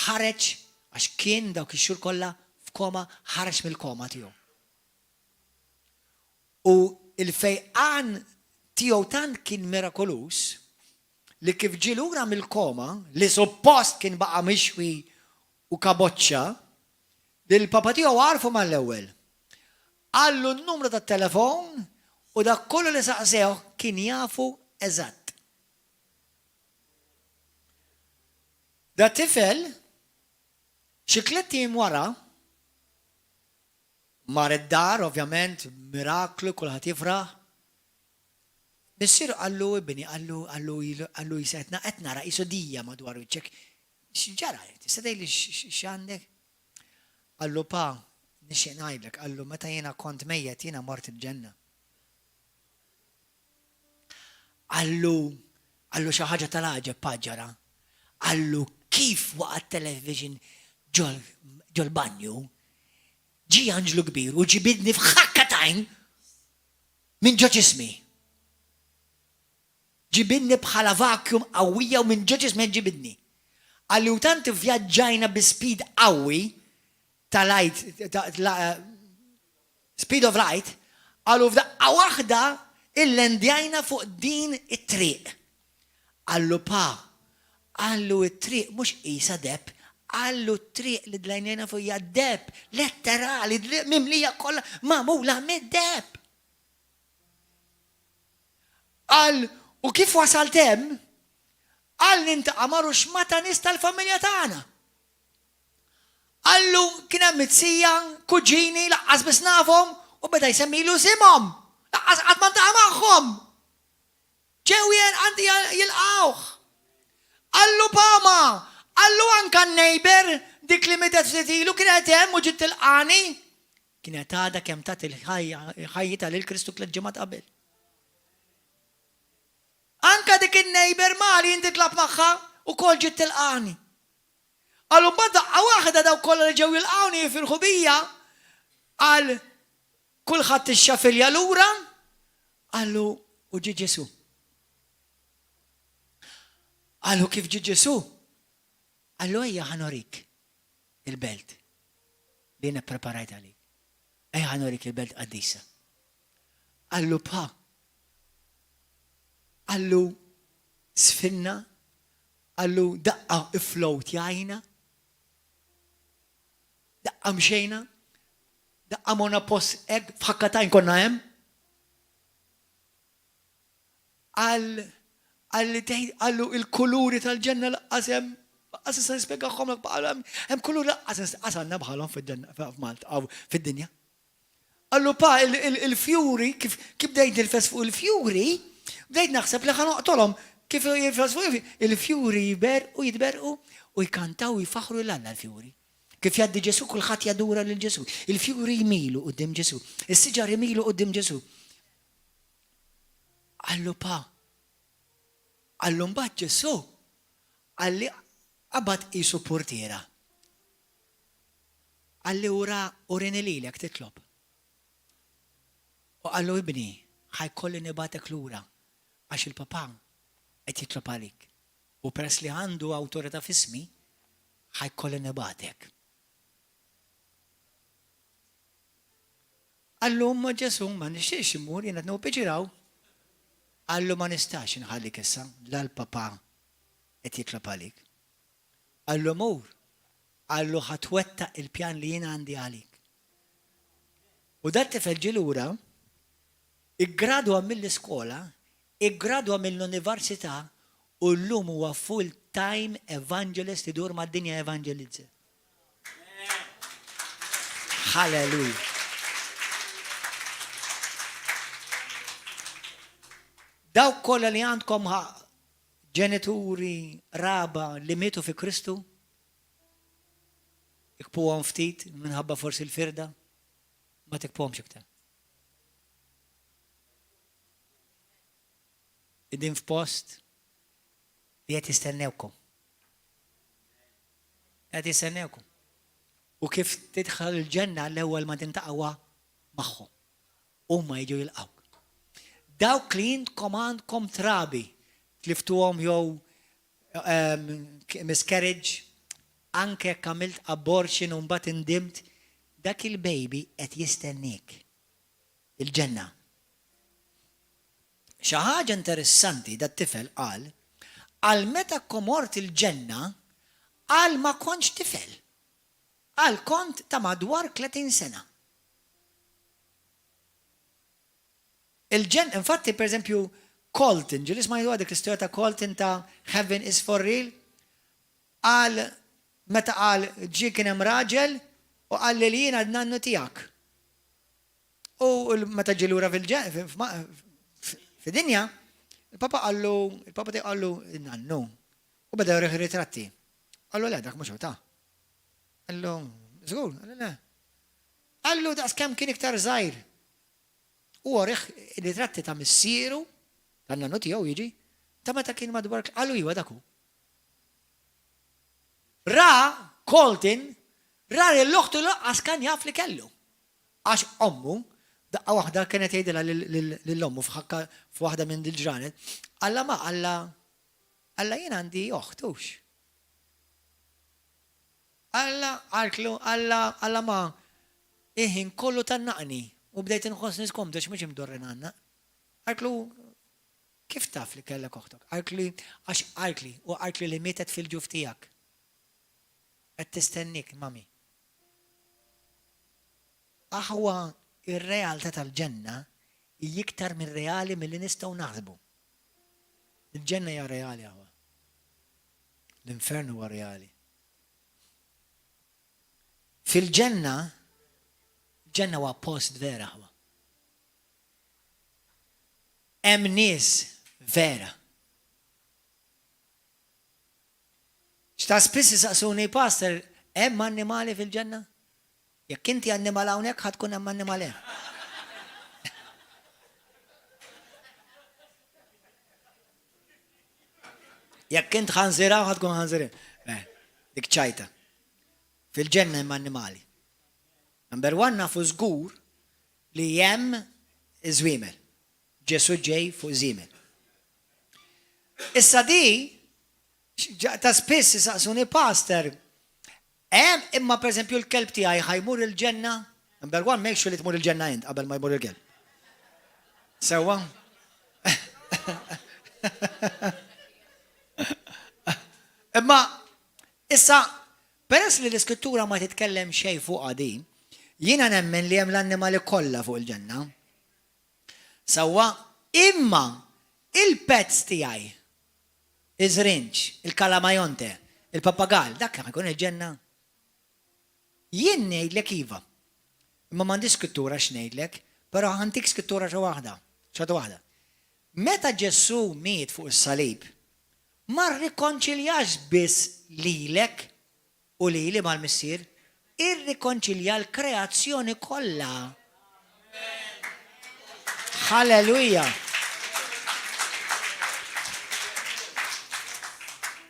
ħareġ għax kien dawk ix-xhur kollha f'koma ħareġ mill-koma tiegħu. U il-fejqan tiegħu tant kien mirakolus li kif ġie lura mill-koma li suppost kien baqa' mixwi u kaboċċa li l-papa tiegħu għarfu mal-ewwel. Għallu n-numru tat-telefon u dak kollu li saqsew kien jafu eżatt. Da tifel xi 3 jiem wara mar id-dar, ovvjament, miraklu, kulħadd jifraħ. Missier għallu ibni, għallu jisetna qed nara isodija madwar wiċċek. X'ġara? Tista' tgħidli x'għandek? Għallu pa, nixtieq ngħidlek, għallu meta jiena kont mejjed jiena mort il-ġenna. Għallu xi ħaġa tal-ħaġa paġġara. Għallu kif waqgħet television ġol banju ġi anġlu kbir u ġibidni f'ħakkatajn minn ġo ġismi. Ġibidni bħala vacuum qawwija u minn ġo ġismi ġibidni. Għalli u tant vjaġġajna bi speed qawwi ta' light, speed of light, għallu f'daqqa waħda il-lendjajna fuq din it-triq. Għallu pa, għallu it-triq mux isa deb, għallu t-triq li d-lajnjajna fuq hija deb, letterali, mimlija kollha magħmula mid-deb. Għal, u kif wasalt hemm, għal nintaqa' marru xmata nies tal-familja tagħna. Għallu kien hemm mitsija, kuġini, laqqas biss nafhom u beda jsemmilu simhom. Laqqas qatt ma ntaqa' magħhom. Ġew għandi jilqawh. Għallu pama, għallu anka n-nejber dik li midet f'tilu kienet hemm u ġiet tilqani. Kienet għadha kemm tat il-ħajjita lil Kristu tliet ġimgħat qabel. Anka dik il-nejber mali jintitlab magħha u kol ġiet tilqani. Għallu mbagħad daqqa waħda daw kollha li ġew jilqawni jifirħu bija għal kulħadd ixxafilja lura għallu u ġi Ġesu. Għallu kif ġi Ġesu? Għallu ejja ħanorik il-belt li jiena ppreparajt għalik. Ejja ħanorik il-belt qaddisa. Għallu pa. Għallu sfinna, għallu daqqa iflowt jajna, daqqa mxejna, daqqa mona post eg fħakkatajn konna hemm. Għallu il-kuluri tal-ġenna l-qasem, għasisa nispiegaħom l-għallu hemm kuluri għasanna bħalhom f'Malta, fid-dinja. Għallu pa il-fjuri, kif bdejt nilfes fuq il-fjuri, bdejt naħseb li ħanoqtolhom kif jirfas fuq il-fjuri jitberqu u jkantaw jifaħru l-Alla l-fjuri. Kif jaddi Ġesu kulħadd jadura lil Ġesu. Il-fjuri jmilu qudiem Ġesu. Is-siġar jmilu qudiem Ġesu. Għallu pa. Għallu mbagħad Ġesu għalli qabad qisu portiera. Għalli urini lilek titlob. U għallu ibni ħajkolli nibatek lura għax il-papa qed jitlob għalik. U peress li għandu awtorità f'ismi, ħajkolli nibatek. Għallu ma Ġesu ma nixtieqx immur jiena qed piġiraw. Għallu ma nistax inħallik issa l-papa qed jitlob għalik. Għallu mur, għallu ħatwettaq il-pjan li jiena għandi għalik. U dat tifel ġie lura, iggradwa mill-iskola, iggradwa mill-università u llum huwa full-time evangelist idur mad-dinja evangelizza. Halleluja. Dawk kollha li għandkom ġenituri, raba li mietu fi Kristu, ikpuhom ftit minħabba forsi l-firda, ma tikpuhomx iktar. Idin f'post li qed jistennewkom. Qed jistennewkom. U kif tidħol il-ġenna l-ewwel ma tintaqwa magħhom. Huma jiġu jilqgħu. Dawk li jintkom għandkom trabi tliftuhom jew miscarriage, anke jekk għamilt abortion u mbagħad indimt, dak il-baby qed jistennik il-ġenna. Xi ħaġa interessanti dat-tifel qal, għal meta komort il-ġenna, għal ma kontx tifel. Għal kont ta' madwar 30 sena. Il-ġenna, infatti per eżempju Colton, ġilis ma jgħu dik l-istorja ta' Colton ta' Heaven is for real, għal meta għal ġi kien hemm raġel u għal li jiena d-nannu tiegħek. U meta ġi lura fid-dinja, il-papa għallu nannu. U beda juriħ ritratti. Għallu le, dak mux ta' għallu, żgur, għallu le. Għallu daqs kemm kien iktar żgħir. U għoriħ ritratti ta' missieru, ta' nannu tiegħu jiġi, ta' meta kien madwar, għallu iwa daku. Colton, l-loħtu laqqas kan jaf li kellu. Għax ommu, daqqa waħda kienet jgħidilha lill-ommu f'waħda minn dil-ġranet, Alla jien għandi oħtux. Alla ma iħin kollu tannaqni u bdejt inħoss niskomdu x'mhux imdorren għandna. Għalklu kif taf li kellek oħtok? Għalkli li mietet fil-ġuf tiegħek. Qed tistennik, mami. Aħwa ir-realtà tal-ġenna iktar minn reali milli nistgħu naħsbu. Il-ġenna hija reali aħwa. L-infernu huwa reali. Fil-ġenna, ġenna huwa post vera aħwa. Hemm nies vera. X'ta' spiss isaqsuni pastor, hemm annimali fil-ġenna? Jekk inti annimal hawnhekk ħad tkun hemm annimal hemm. Jekk int ħanżira ħad tkun ħanżira. Dik ċajta. Fil-ġenna hemm annimali. Number one nafu żgur li hemm iżwiemel. Ġesu ġej fuq żiemel. Issa di ta' spiss isaqsuni pastor, hemm imma pereżempju l-kelb tiegħi ħajmur il-ġenna. Number one make sure li tmur il-ġenna int qabel ma jmur il-kelb. Sewwa? Imma issa peress li l-iskrittura ma titkellem xejn fuq din, jiena nemmen li hemm l-annimali kollha fuq il-ġenna. Sewwa imma il-pets tiegħi, iż-żrinġ, il-kalamajonte, il-pappagal, dak kemm ikun il-ġenna. Jien ngħidlek iva. Imma m'għandix skrittura x'ngħidlek, però ħantik skrittura xi waħda. Meta Ġesu miet fuq is-salib, ma rrikonċiljax biss lilek u lili mal-missier, irrikonċilja l-kreazzjoni kollha. Halleluja.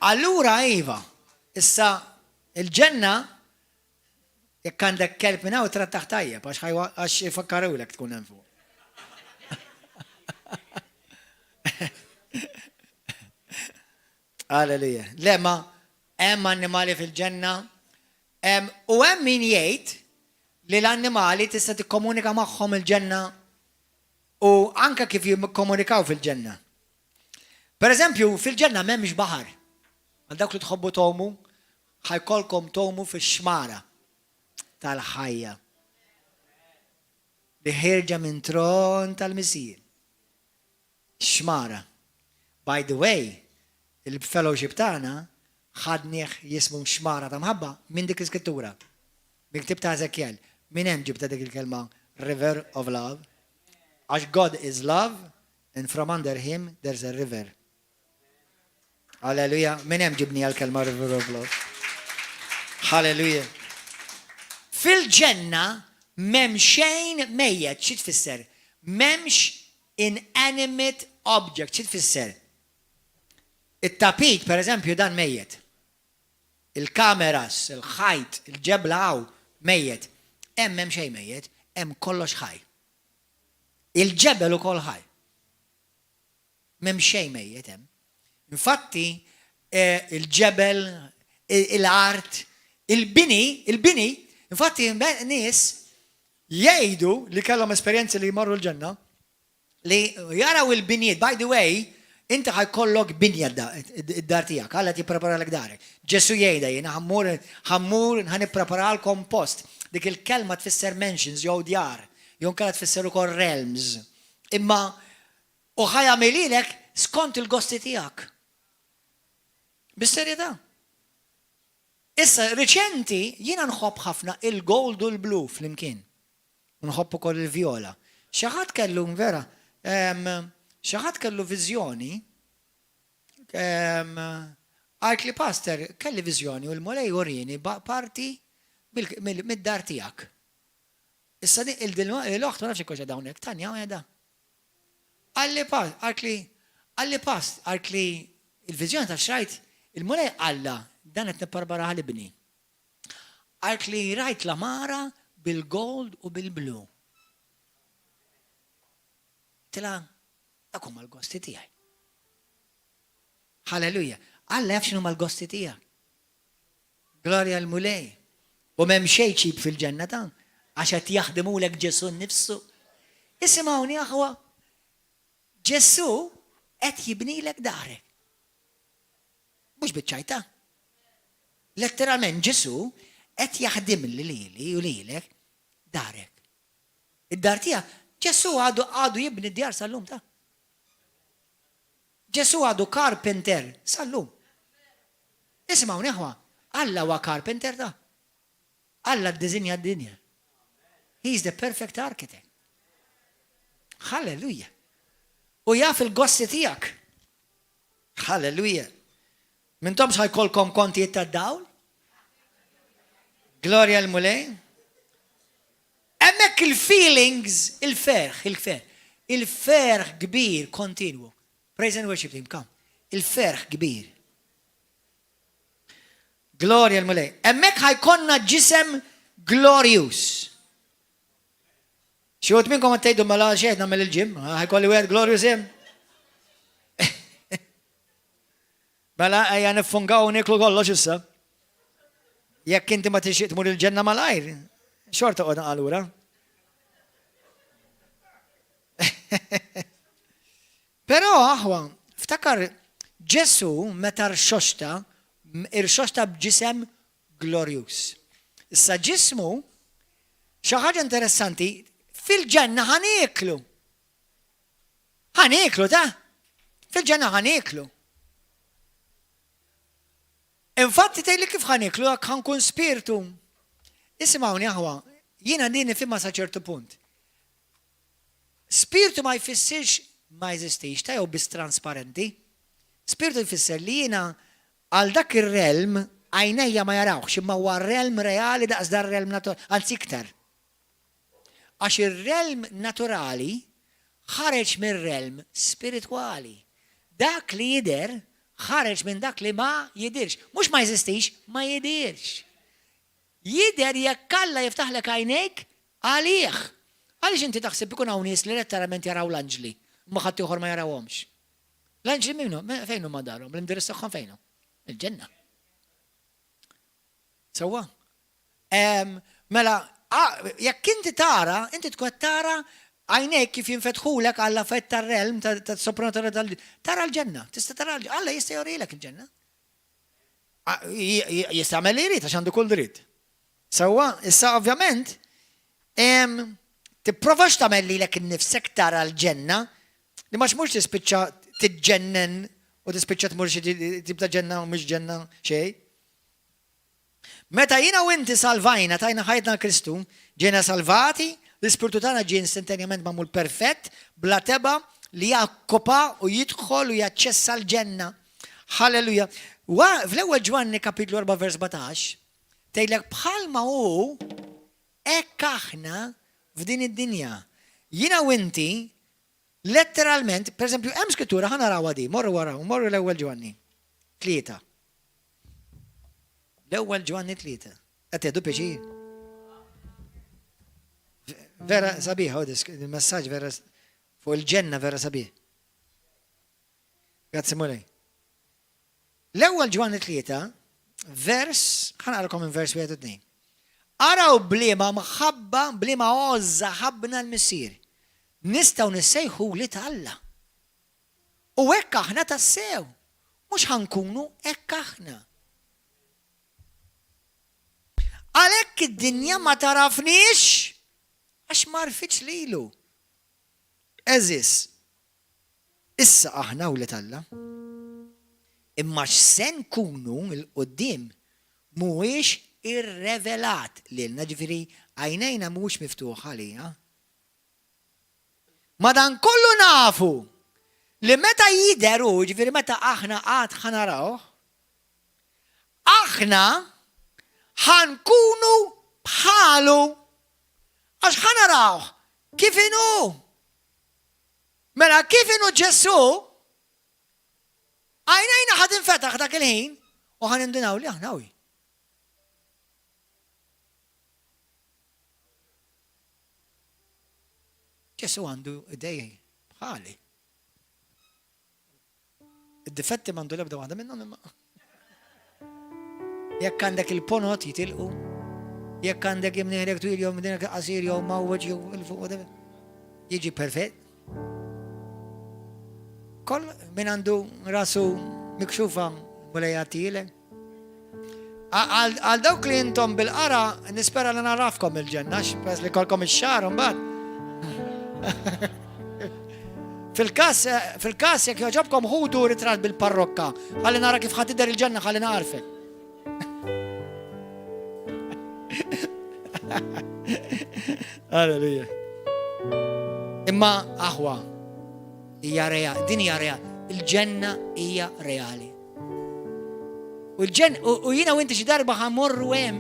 Allura iva, issa il-ġenna jekk għandek kelb minn hawn trattaħ tajjeb għax ifakkarulek tkun hemm fuq. Alleluja. Le ma hemm annimali fil-ġenna u hemm min jgħid li l-annimali tista' tikkomunika magħhom il-ġenna u anke kif jikkomunikaw fil-ġenna. Pereżempju, fil-ġenna m'hemmx baħar. Għal dawk li tħobbu tomu, ħajkolkom tomu fix-xmara tal-ħajja. Li ħirġa minn tron tal-Misier. Xmara. By the way, il-fellowship tagħna ħadnieh jismu xmara ta' mħabba minn dik iskrittura. Miktib ta' Ezekiel. Min hemm ġibta dik il-kelma River of Love. Għax God is love and from under him there's a river. Halleluja. Min hemm ġibni għal-kelma River of Love. Halleluja. Fil-ġenna m'hemm xejn mejjed, xi tfisser? M'hemmx inanimate object, xi tfisser? It-tapit, per eżempju, dan mejjed. Il-kameras, il-ħajt, il-ġebla għaw, mejjed. Hemm xejn mejjed, hemm kollox ħaj. Il-ġebel ukoll ħaj. M'hemm xejn mejjed hemm. Infatti, il-ġebel, il-art, il-bini, infatti nies jgħidu li kellhom esperjenzi li jmorru l-ġenna li jaraw il-binijiet. By the way, inti ħajkollok binja id-dar tiegħek, Alla tippreparalek darek. Ġesu jgħidha jiena ħammur ħanippreparalkom post. Dik il-kelma tfisser mansions jew djar, jew kellha tfisser ukoll realms. Imma u ħajamililek skont il-gosti tiegħek. Bis-serjetà. Issa riċenti jiena nħobb ħafna il-gold u l-blu flimkien. Nħobb ukoll il-vjola. Xi ħadd kellu vera xi ħadd kellu viżjoni għalt li pastor kelli viżjoni u l-mulej urini parti mid-dar tiegħek. Issa l-oħt ma nafx ikox hawnhekk Tanja qiegħda. Għalli il-viżjoni ta' xrajt il-mulej Alla dan qed nipprepara ħalibni. Għalt li rajt l-amara bil-gold u bil-blu. Tila, dak huma l-gosti tiegħi. Halleluja. Alla jaf x'inhu l-gosti tiegħek. Glorja l-mulej. U m'hemm xejn ċib fil-ġenna ta' għax qed jaħdimulek Ġesu nnifsu. Isimgħuni aħwa, Ġesu qed jibnilek darek. Mhux biċ-ċajta. Letteralment Ġesu qed jaħdim lili u lilek darek. Id-dar tiegħek Ġesu għadu jibni d-djar sal-lum ta'. Ġesu għadu carpenter sal-lum. Isimgħuni aħwa, Alla huwa carpenter ta'. Alla ddiżinja d-dinja. He's the perfect architect. Halleluja. U jaf il-gossi tiegħek. Halleluja. Mintomx ħajkolkom kontijiet tad-dawl? Glorja l-mulej. Hemmhekk il-feelings, il-ferħ kbir kontinwu. Praise and worship team, come. Il-ferħ kbir. Glorja l-mulej. Hemmhekk ħajkonna ġisem glorious. Xi minkom qed tgħidu mela xejn nagħmel il-ġim, ħajkolli wieħed glorious hemm. Mela ejja niffungaw niklu kollox issa. Jekk inti ma tixtieq tmur il-ġenna malajr, xorta qogħod allura. Però aħwa, ftakar Ġesu meta irxoxta b'ġisem glorious. Issa ġismu xi ħaġa interessanti fil-ġenna ħanieklu. Ħanieklu ta' fil-ġenna ħanieklu. Infatti tgħidli kif ħaniklu għak ħankun spiritu. Isimgħuni aħwa, jiena din nifhimha sa ċertu punt. Spiritu ma jfissirx ma jeżistix, ta' jew biss trasparenti. Spiritu jfisser li jiena għal dak ir-realm għajnejja ma jarawx, imma huwa realm reali daqs dar realm naturali, anzi iktar. Għax ir-realm naturali ħareġ mir-realm spiritwali. Dak li jidher ħareġ minn dak li ma jidirx. Mhux ma jeżistix, ma jidirx. Jidher jekk Alla jiftaħlek għajnejk għalih. Għaliex inti taħseb ikun hawn nies li letteralment jaraw l-anġli, ma ħadd ieħor ma jarawhomx. L-anġli minnu, fejn huma darhom, l-indirizz tagħhom fejn hu? Il-ġenna. Sewwa. Mela, jekk inti tara, inti tkun tara għajnejk kif jinfetħulek għalla fett tar-realm ta' soprannatura tara l-ġenna. Tista' tara l-ġenna. Alla jista' jorilek il-ġenna. Jista' għamel li jrid għax għandu kull dritt. Sewwa, issa ovvjament tipprova x'tagħmel lilek innifsek tara l-ġenna li ma mhux tispiċċa tiġġennen u tispiċċa tmur xi tip ta' ġenna u mhux ġenna xejn. Meta jiena u inti salvajna tajna ħajtna Kristu, ġejna salvati, l-ispirtu tagħna ġie instantanjament magħmul perfett, bla teba li jakkopa u jidħol u jaċċessa l-ġenna. Halleluja. Fl-ewwel Ġwanni kapitlu 4 vers 17, tgħidlek bħalma hu hekk aħna f'din id-dinja. Jiena u inti letteralment, pereżempju hemm skrittura ħa narawha di, morru waraw, morru l-ewwel Ġwanni. 3. L-ewwel Ġwanni 3. Qed jgħidu peċi. Vera sabiħ, il-messaġġ vera fuq il-ġenna vera sabiħ. Grazzi mulej. L-ewwel Ġwanni 3, ħanaqrakom minn vers 1 u 2. Araw bliema mħabba, bliema għoża ħabbna l-missier. Nistgħu nissejħu li Alla. U hekk aħna tassew. Mhux ħankunu hekk aħna. Għalhekk id-dinja ma tarafniex għax ma rfitx lilu. Eżis, issa aħna u li Alla. Imma x'se nkunu il-qoddim mhuwiex irrevelat lilna, ġifieri għajnejna mhux miftuħ għalija. Madankollu nafu li meta jidher hu, ġifieri meta aħna għad ħanarawh, aħna ħankunu bħalu għax ħanarawh kif inhu. Mela kif inhu Ġesu, għajnejna ħad infetaħ dak il-ħin u ħanindinaw li aħna hu. Ġesu għandu idej bħali. Id-difetti m'għandu l-ebda waħda minnhom imma. Jekk għandek il-ponot jitilqu, jekk għandek jemniħrek twil jew mdinek qasir jew mawweġ jew il-fuq whatever. Jiġi perfett. Koll min għandu rasu mikxufa mulej għatilek. Għal dawk li jintom bil-qara, nispera li narafkom il-ġenna, x'pes li kolkom il-xar, mbagħad. Fil-kas jekk joġobkom ħudu ritrat bil-parrokka, ħalli nara kif ħatider il-ġenna, ħalli narfek. Alleluja. Imma aħwa, hija reali, din hija reali. Il-ġenna hija reali. U jiena u inti xi darba ħamorru hemm.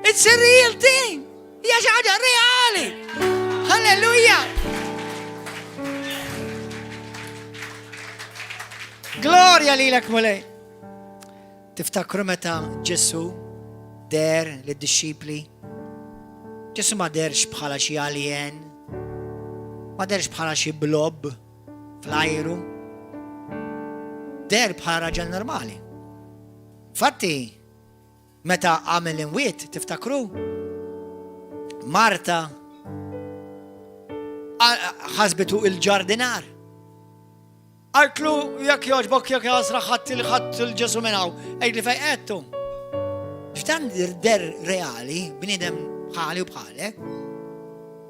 It's a real thing. Hija xi ħaġa reali. Halleluja. Glorja lilek mulej. Tiftakru meta Ġesu der lid-disċipli. Ġesu ma derx bħala xi alien, ma derx bħala xi blob fl-ajru, der bħala raġel normali. Fatti, meta għamel inwiet, tiftakru, Marta ħasbitu il-ġardinar. Għartlu, jekk joġbok, jekk jasra ħatt il-Ġesu minnaw, għajt li fej għettu. X'tan der reali, bnidem bħali u bħalek,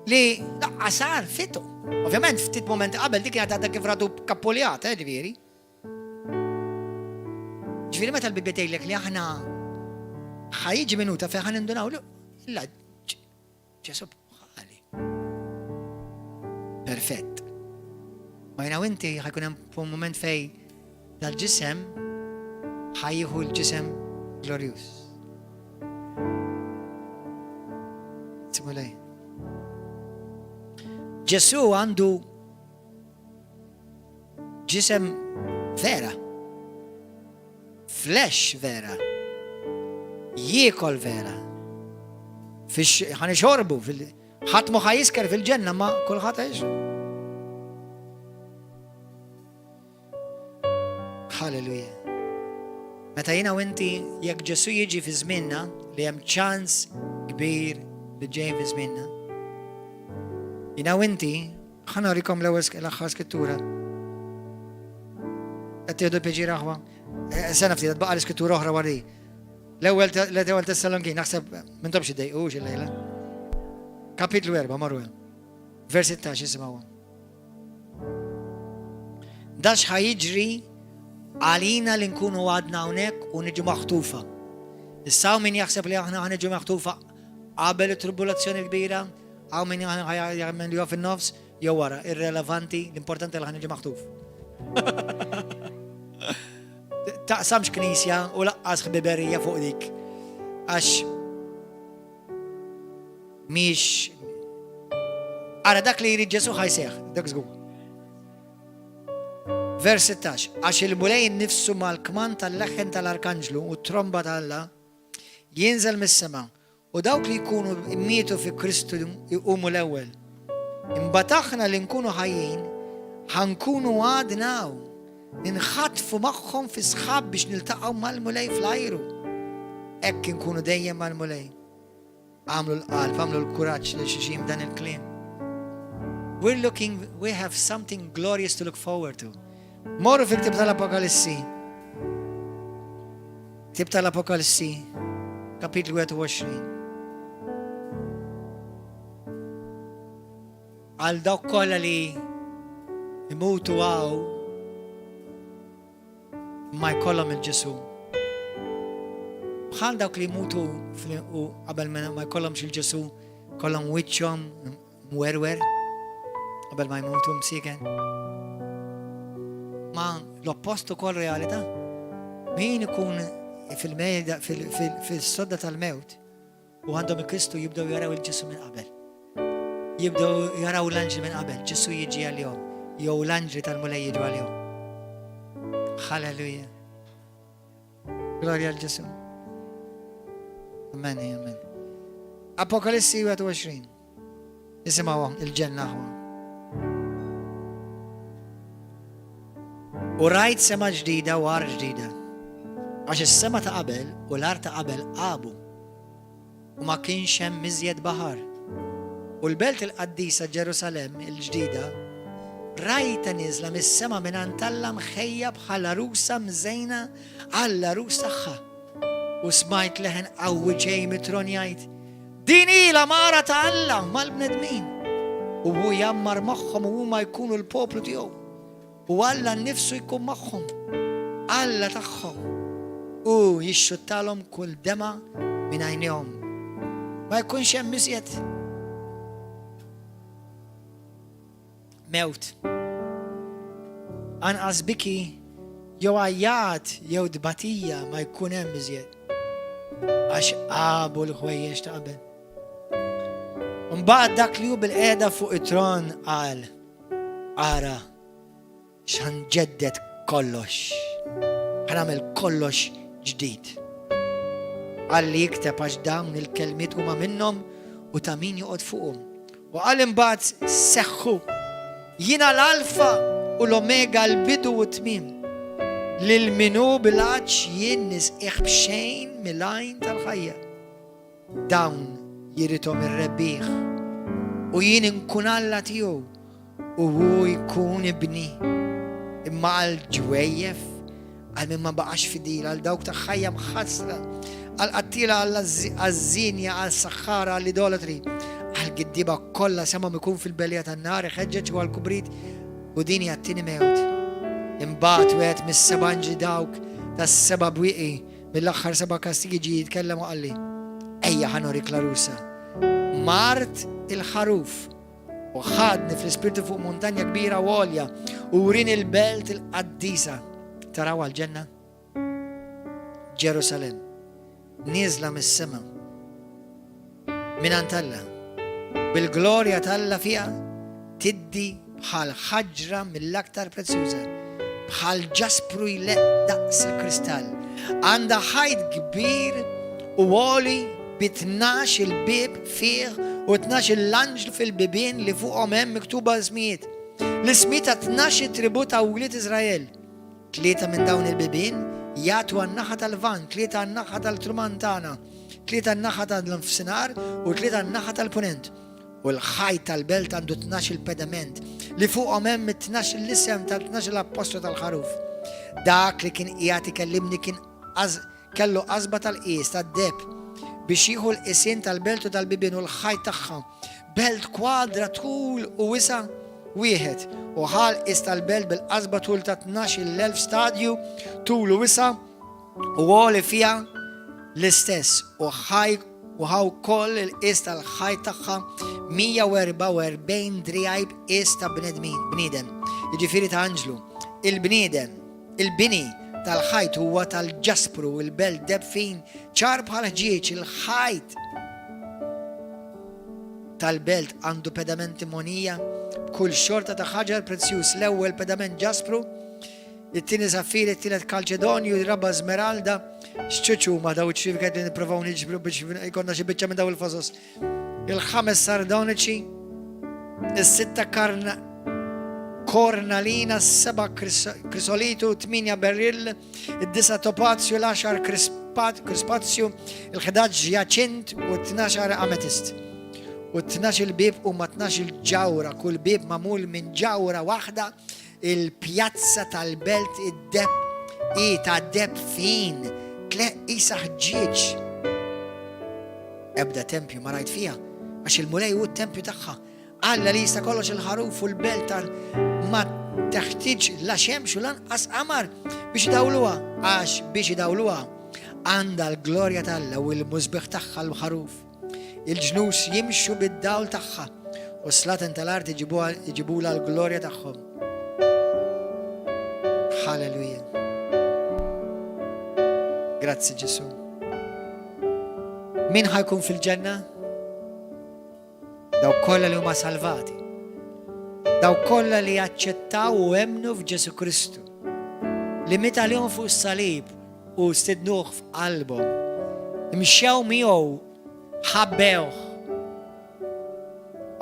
li laqqasar fitu. Ovvjament, ftit momenti qabel dik kienet għadha kif radu kappoljat, ġifieri. Ġifieri meta l-Bibja tgħidlek li aħna ħajġi minuta fejn ħan indunaw illa Ġesu bħali. Perfett. Ma jina inti ħajkun hemm moment fej dal-ġisem ħajjieħu l-ġisem glorjus. Simulej. Ġesu għandu ġisem vera, flesh vera, jiekol vera, ħan ixorbu, ħadd mu ħajisker fil-ġenna ma kulħadd għax. Halleluja. Meta jiena u inti jekk Ġesu jiġi fi żmienna li hemm ċans kbir li ġej fi żmienna. Jiena u inti ħanorikom l-aħħar skrittura. Qed tieħdu pjaċir aħwa. Sena ftit tbaqa' l-iskrittura oħra wara l-ewwel Tessaloniki, naħseb m'intomx iddejqux il-lejla. Kapitlu 4, marru hemm. Vers 16 isimgħu. Dax ħajjiġri għalina li nkunu għadna hawnhekk u niġu maħtufa. Issa min jaħseb li aħna ħaniġu maħtufa qabel it-tribulazzjoni kbira, għaw min jagħmel li fin-nofs, jew wara, irrelevanti, l-importanti li ħaniġu maħtuf. Taqsamx knisja u laqqas ħbiberija fuq dik. Għax miex ara dak li jrid Ġesu ħajseħ, dak żgur. Vers 16. Għax il-mulej nifsu mal-kman tal-leħen tal-arkanġlu u tromba tal-Alla jinżel mis-sema u dawk li jkunu immietu fi Kristu jqumu l-ewwel. Imbagħad aħna li nkunu ħajjin ħankunu għadnaw ninħatfu magħhom fi sħab biex niltaqgħu mal-mulej fl-ajru. Hekk inkunu dejjem mal-mulej. Għamlu l-qalb, għamlu l-kuraġġ li xixim dan il-kliem. We have something glorious to look forward to. Morru fi ktib tal-Apokalissi. Ktib tal-Apokalissi, kapitlu 21. Għal dawk kollha li imutu għaw ma jkollhom il-Ġesu. Bħal dawk li jmutu u qabel ma jkollhomx il-Ġesu, kollhom wiċċhom mwerwer qabel ma jmutu msiken. Ma l-oppostu kol realita. Min ikun fil-mejda, fil-sodda tal-mewt u għandhom il-Kristu jibdew jaraw il-Ġesu minn qabel. Jibdew jaraw l-anġli minn qabel. Ġesu jiġi għal-jom. Jew l-anġli tal-mulej jiġu għal-jom. Halleluja. Gloria għal Ġesu. Amen, amen. Apokalissi 21. Nisimgħu il-ġenna ħwa. U rajt sema ġdida u għar ġdida. Għax is-sema ta' qabel u l-art ta' qabel qabu. U ma kienx hemm miżjed baħar. U l-belt il-qaddisa Ġerusalem il-ġdida rajta niżla mis-sema mingħand Alla mħejja bħala rusa mżejna għall arus tagħha. U smajt leħen qawwi ġej mitron jgħid: din ilha mara ta' Alla mal-bnedmin. U hu jammar magħhom u huma jkunu l-poplu tiegħu. U Alla nnifsu jkun magħhom. Alla tagħhom. U jixxuttalhom kull dema minn għajnihom. Ma jkunx hemm miżjed mewt. Anqas biki jew għajjat jew dbatija ma jkun hemm miżjed. Għax qabu l-ħwejjeġ ta' qabel. Mbagħad dak li hu bil-qiegħda fuq it-tron qal: ara x'ħanġedded kollox. Ħanagħmel kollox ġdid. Għalli jikteb għax dawn il-kelmiet huma minnhom u ta' min joqgħod fuqhom. U qal imbagħad seħħu: jiena l-alfa u l-omega l-bidu u t-tmiem. Lil minu bil-għaġġ jien nisqiegħ b'xejn mill-għajn tal-ħajja. Dawn jiritom ir-rebbieħ u jien inkun Alla tiegħu u hu jkun ibni. Imma għal ġwejjef għal min ma baqax fidil, għal dawk ta' ħajja mħassra, għal qattila, għal-żinja, għal-saħħara, għal-idolatri, għal-giddiba kollha semhom ikun fil-belja tan-nar, ħeġġeġ u għal-kubrit u din hija t-tieni mewt. Imbagħad wieħed mis-seba' anġli dawk tas-seba' bwieqi mill-aħħar seba' kastigi ġie jitkellem u qalli: ejja ħanorik l-arusa. Mart il-ħaruf u ħadni fl-ispirtu fuq montanja kbira u għolja u urini l-belt il-qaddisa. Taraw għal-ġenna? Ġerusalem niżla mis-sema mingħand Alla bil-glorja ta' Alla fiha tiddi bħal ħaġra mill-aktar prezzjuża, bħal ġaspru jleq daqs il-kristall. Għandha ħajt kbir u għoli b'12 il-bib fih u 12 l-anġlu fil-bibien li fuqhom hemm miktuba ismijiet. L-ismijiet ta' 12 tribut ta' wlied Iżrael. 3 minn dawn il-bibien jagħtu għan-naħa tal-vant, 3 għan-naħa tal-tramuntana, 3 għan-naħa tal-nofsinhar u 3 għan-naħa tal-punent. U l-ħajt tal-belt għandu 12 pedament li fuqhom hemm 12 l-isem tal-12 l-apostlu tal-ħaruf. Dak li kien qiegħed ikellimni kien kellu qasba tal-qies tad-deb biex jieħu l-qisien tal-belt u tal-bibien u l-ħajt tagħha. Belt kwadra tul u wisa' wieħed u ħal qis tal-belt bil-qasba tul ta' 12,000 stadju tul u wisa' u għoli fiha l-istess u ħaw koll il-qis tal-ħajt tagħha 144 driaj b'qis ta' bniedem. Jiġifieri ta' anġlu. Il-bini tal-ħajt huwa tal-ġaspru, il-belt deb fin ċar bħala ġieġ. Il-ħajt tal-belt għandu pedamenti monija kull xorta ta' ħaġar prezzjuż. L-ewwel pedament ġaspru, it-tieni saffir, it-tielet kalċedonju, ir-raba żmeralda. X'ċuċu ma daw iċ-ċifkat li nippruvaw niġbru biex jkollna xi biċċa minn daw il-fosos. Il-5 sardoniċi, is-6 kornalina, 7 krisolitu, 8 berrill, id-9 topazju, l-10 krispazju, il-11 jaċint u 12 ametist. U 12 bib huma 12 ġawra, kull bib magħmul minn ġawra waħda. Il-pjazza tal-belt id-deb ta' deb fin isa ħġieġ. Ebda tempju ma rajt fiha għax il-mulej hu t-tempju tagħha. Alla li jista' kollox il-ħaruf u l-belt ma teħtieġ la xemx u lanqas qamar biex idawluha, għax biex idawluha għandha l-glorja tal-Alla u l-mużbiħ tagħha l-ħaruf. Il-ġnus jimxu bid-dawl tagħha u s-slaten tal-art iġibula l-glorja tagħhom. Halleluja. Grazzi Ġesu. Min ħajkun fil-ġenna? Daw kollha li huma salvati. Daw kollha li jaċċettaw u emnu f'Ġesu Kristu. Li meta lihom fuq is-salib u stednuh f'qalbhom. Imxew miegħu ħabbewh.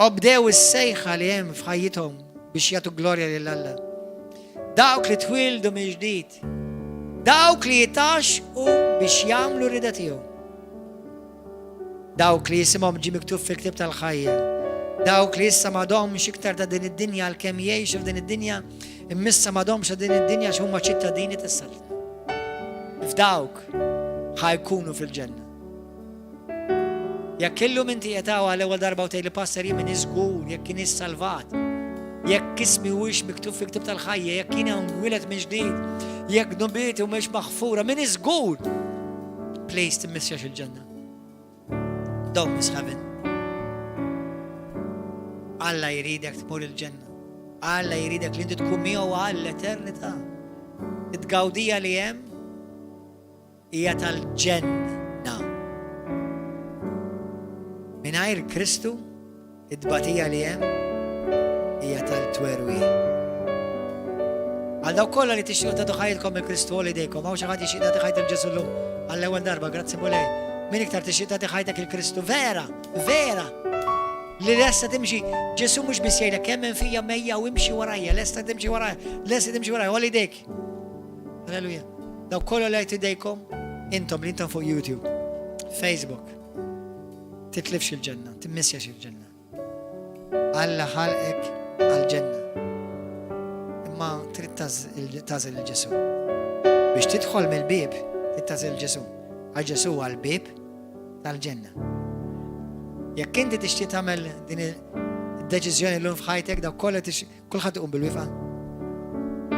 Obdew is-sejħa li hemm f'ħajjithom biex jagħtu glorja lil Alla. Dawk li twildu minn ġdid Dawk li jitaxqu biex jagħmlu rida tiegħu. Dawk li jisimhom ġie miktub fil-ktieb tal-ħajja. Dawk li issa m'għadhomx iktar ta' din id-dinja għalkemm jgħixu f'din id-dinja, immissa m'għadhomx ta' din id-dinja għax huma ċittadini tas-salma. F'dawk ħajkunu fil-ġenna. Jekk illum inti jetaw għal-ewwel darba u tgħidli pastor jien żgur jekk kien salvat, jekk ismi huwiex miktub fil-ktieb tal-ħajja, jekk kien inwieled minn ġdid, jekk nubieti mhux maħfura, min żgur please timmissjax il-ġenna. Don't miss heaven. Alla jridek tmur il-ġenna. Alla jridek li inti tkun miegħu għall-eternità. It-tgawdija li hemm hija tal-ġenna. Mingħajr Kristu, it-tbatija li hemm hija tal-twerwi. Għal daw kollha li tixtiequ tagħtu ħajjitkom il-Kristu għolidejkom, hawn xi ħadd jixtieq tagħti ħajt il-Ġesu llum għall-ewwel darba, grazzi mulej. Min iktar tixtieq tagħti ħajtek il-Kristu vera, vera. Li lesta timxi, Ġesu mhux biss jgħidlek kemm hemm fija mejja u imxi warajja, lesta timxi warajja, lesta timxi warajja, għolidejk. Alleluja. Daw kollha li għajt idejkom, intom li intom fuq YouTube, Facebook. Titlifx il-ġenna, timmissjax il-ġenna. Alla ħalqek għal-ġenna. Imma trid tażel il-Ġesu. Biex tidħol mill-bib, trid tażel il-Ġesu. Għal-Ġesu għal-bib tal-ġenna. Jekk inti tixtieq tagħmel din id-deċiżjoni llum f'ħajtek, daw kollha kulħadd iqum bil-wifqa.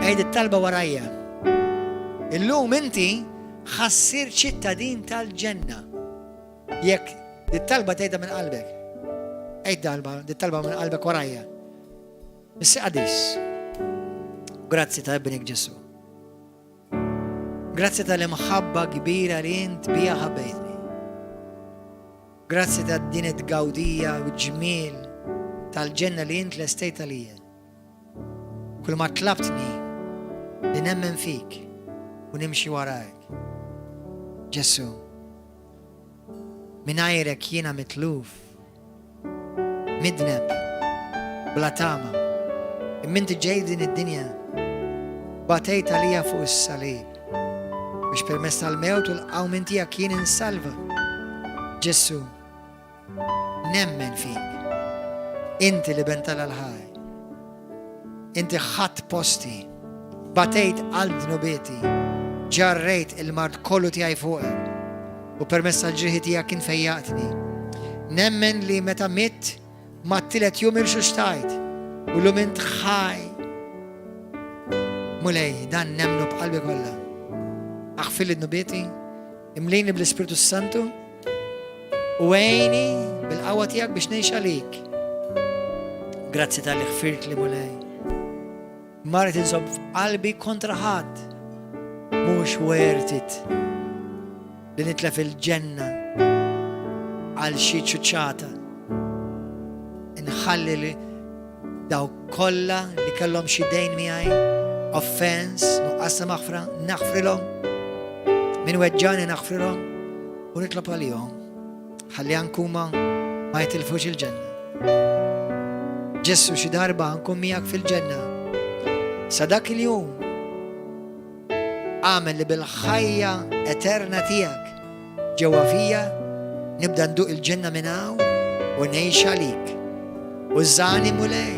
Għejd it-talba warajja. Illum inti ħassir ċittadin tal-ġenna. Jekk dit-talba tgħidha minn qalbek. Dit-talba minn qalbek warajja. Missi qadis. Grazzi ta' ibnik Ġesu. Grazzi tal-imħabba kbira li int biha ħabbejtni. Grazzi ta' din it-tgawdija u ġmiel tal-ġenna li int lestejt għalija. Kull ma tlabtni li nemmen fik u nimxi warajk. Ġesu, mingħajrek jiena mitluf, midneb, bla tama, imminti ġej din id-dinja, batejt għalija fuq is-salib biex permess tal-mewt u l-qawm tiegħek jien insalva. Ġesu, nemmen fik, inti li bental għal-ħaj, inti ħadd posti, batejt għal nubieti, ġarrejt il-mart kollu tiegħi fuqek u permess tal-ġrieħi tiegħek infejjaqtni. Nemmen li meta mitt ma t-tielet jum il-xustajt u l-lum int ħaj. Mulej, dan nemnu b'qalbi kollha. Aħfil id-nubieti, imlini bl-Ispiritu Santu u għejni bil-qawwa tiegħek biex ngħix għalik. Grazzi tal-li ħfirt li mulej. Marret insob f'qalbi kontra ħadd mhux wertit li nitlef il-ġenna għal xi ċuċċata. Inħalli li daw kollha li kellhom xi dejn miegħi, offense, nuqqas ta' maħfra, naħfrilhom. Min weġġani naħfrilhom u nitlob għalihom. Ħalli ankuma ma jitilfux il-ġenna. Ġesu xi darba nkun miegħek fil-ġenna. Sa dak il-jum għamel li bil-ħajja eterna tiegħek ġewwa fija nibda nduq il-ġenna minn hawn u ngħix għalik. U żani mulej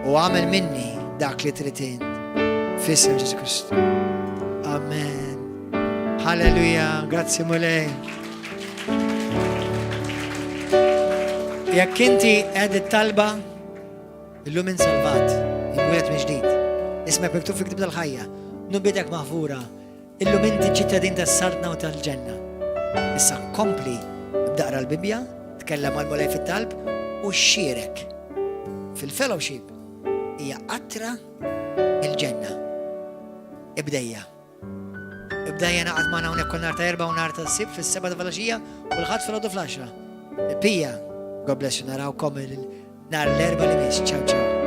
u għamel minni dak li trid int f'isem Ġesu Kristu. Amen. Halleluja, grazzi mulej. Jekk inti qed it-talba illum insalvat, imwieled minn ġdid. Ismek miktub fil-ktieb tal-ħajja, nubitek maħfura, illum inti ċittadin tas-saltna u tal-ġenna. Issa kompli b'daqra l-Bibja, tkellem mal-mulej fit-talb u xxierek fil-fellowship hija qatra il-ġenna. Ibdejja naqgħod magħna hawnhekk kull nhar ta' erba' u nhar ta' sibt fis-7 ta' filgħaxija u l-ħadd fil-għodu fl-10. Pija, God bless you, narawkom nhar l-erba' li miss. Ciao ciao.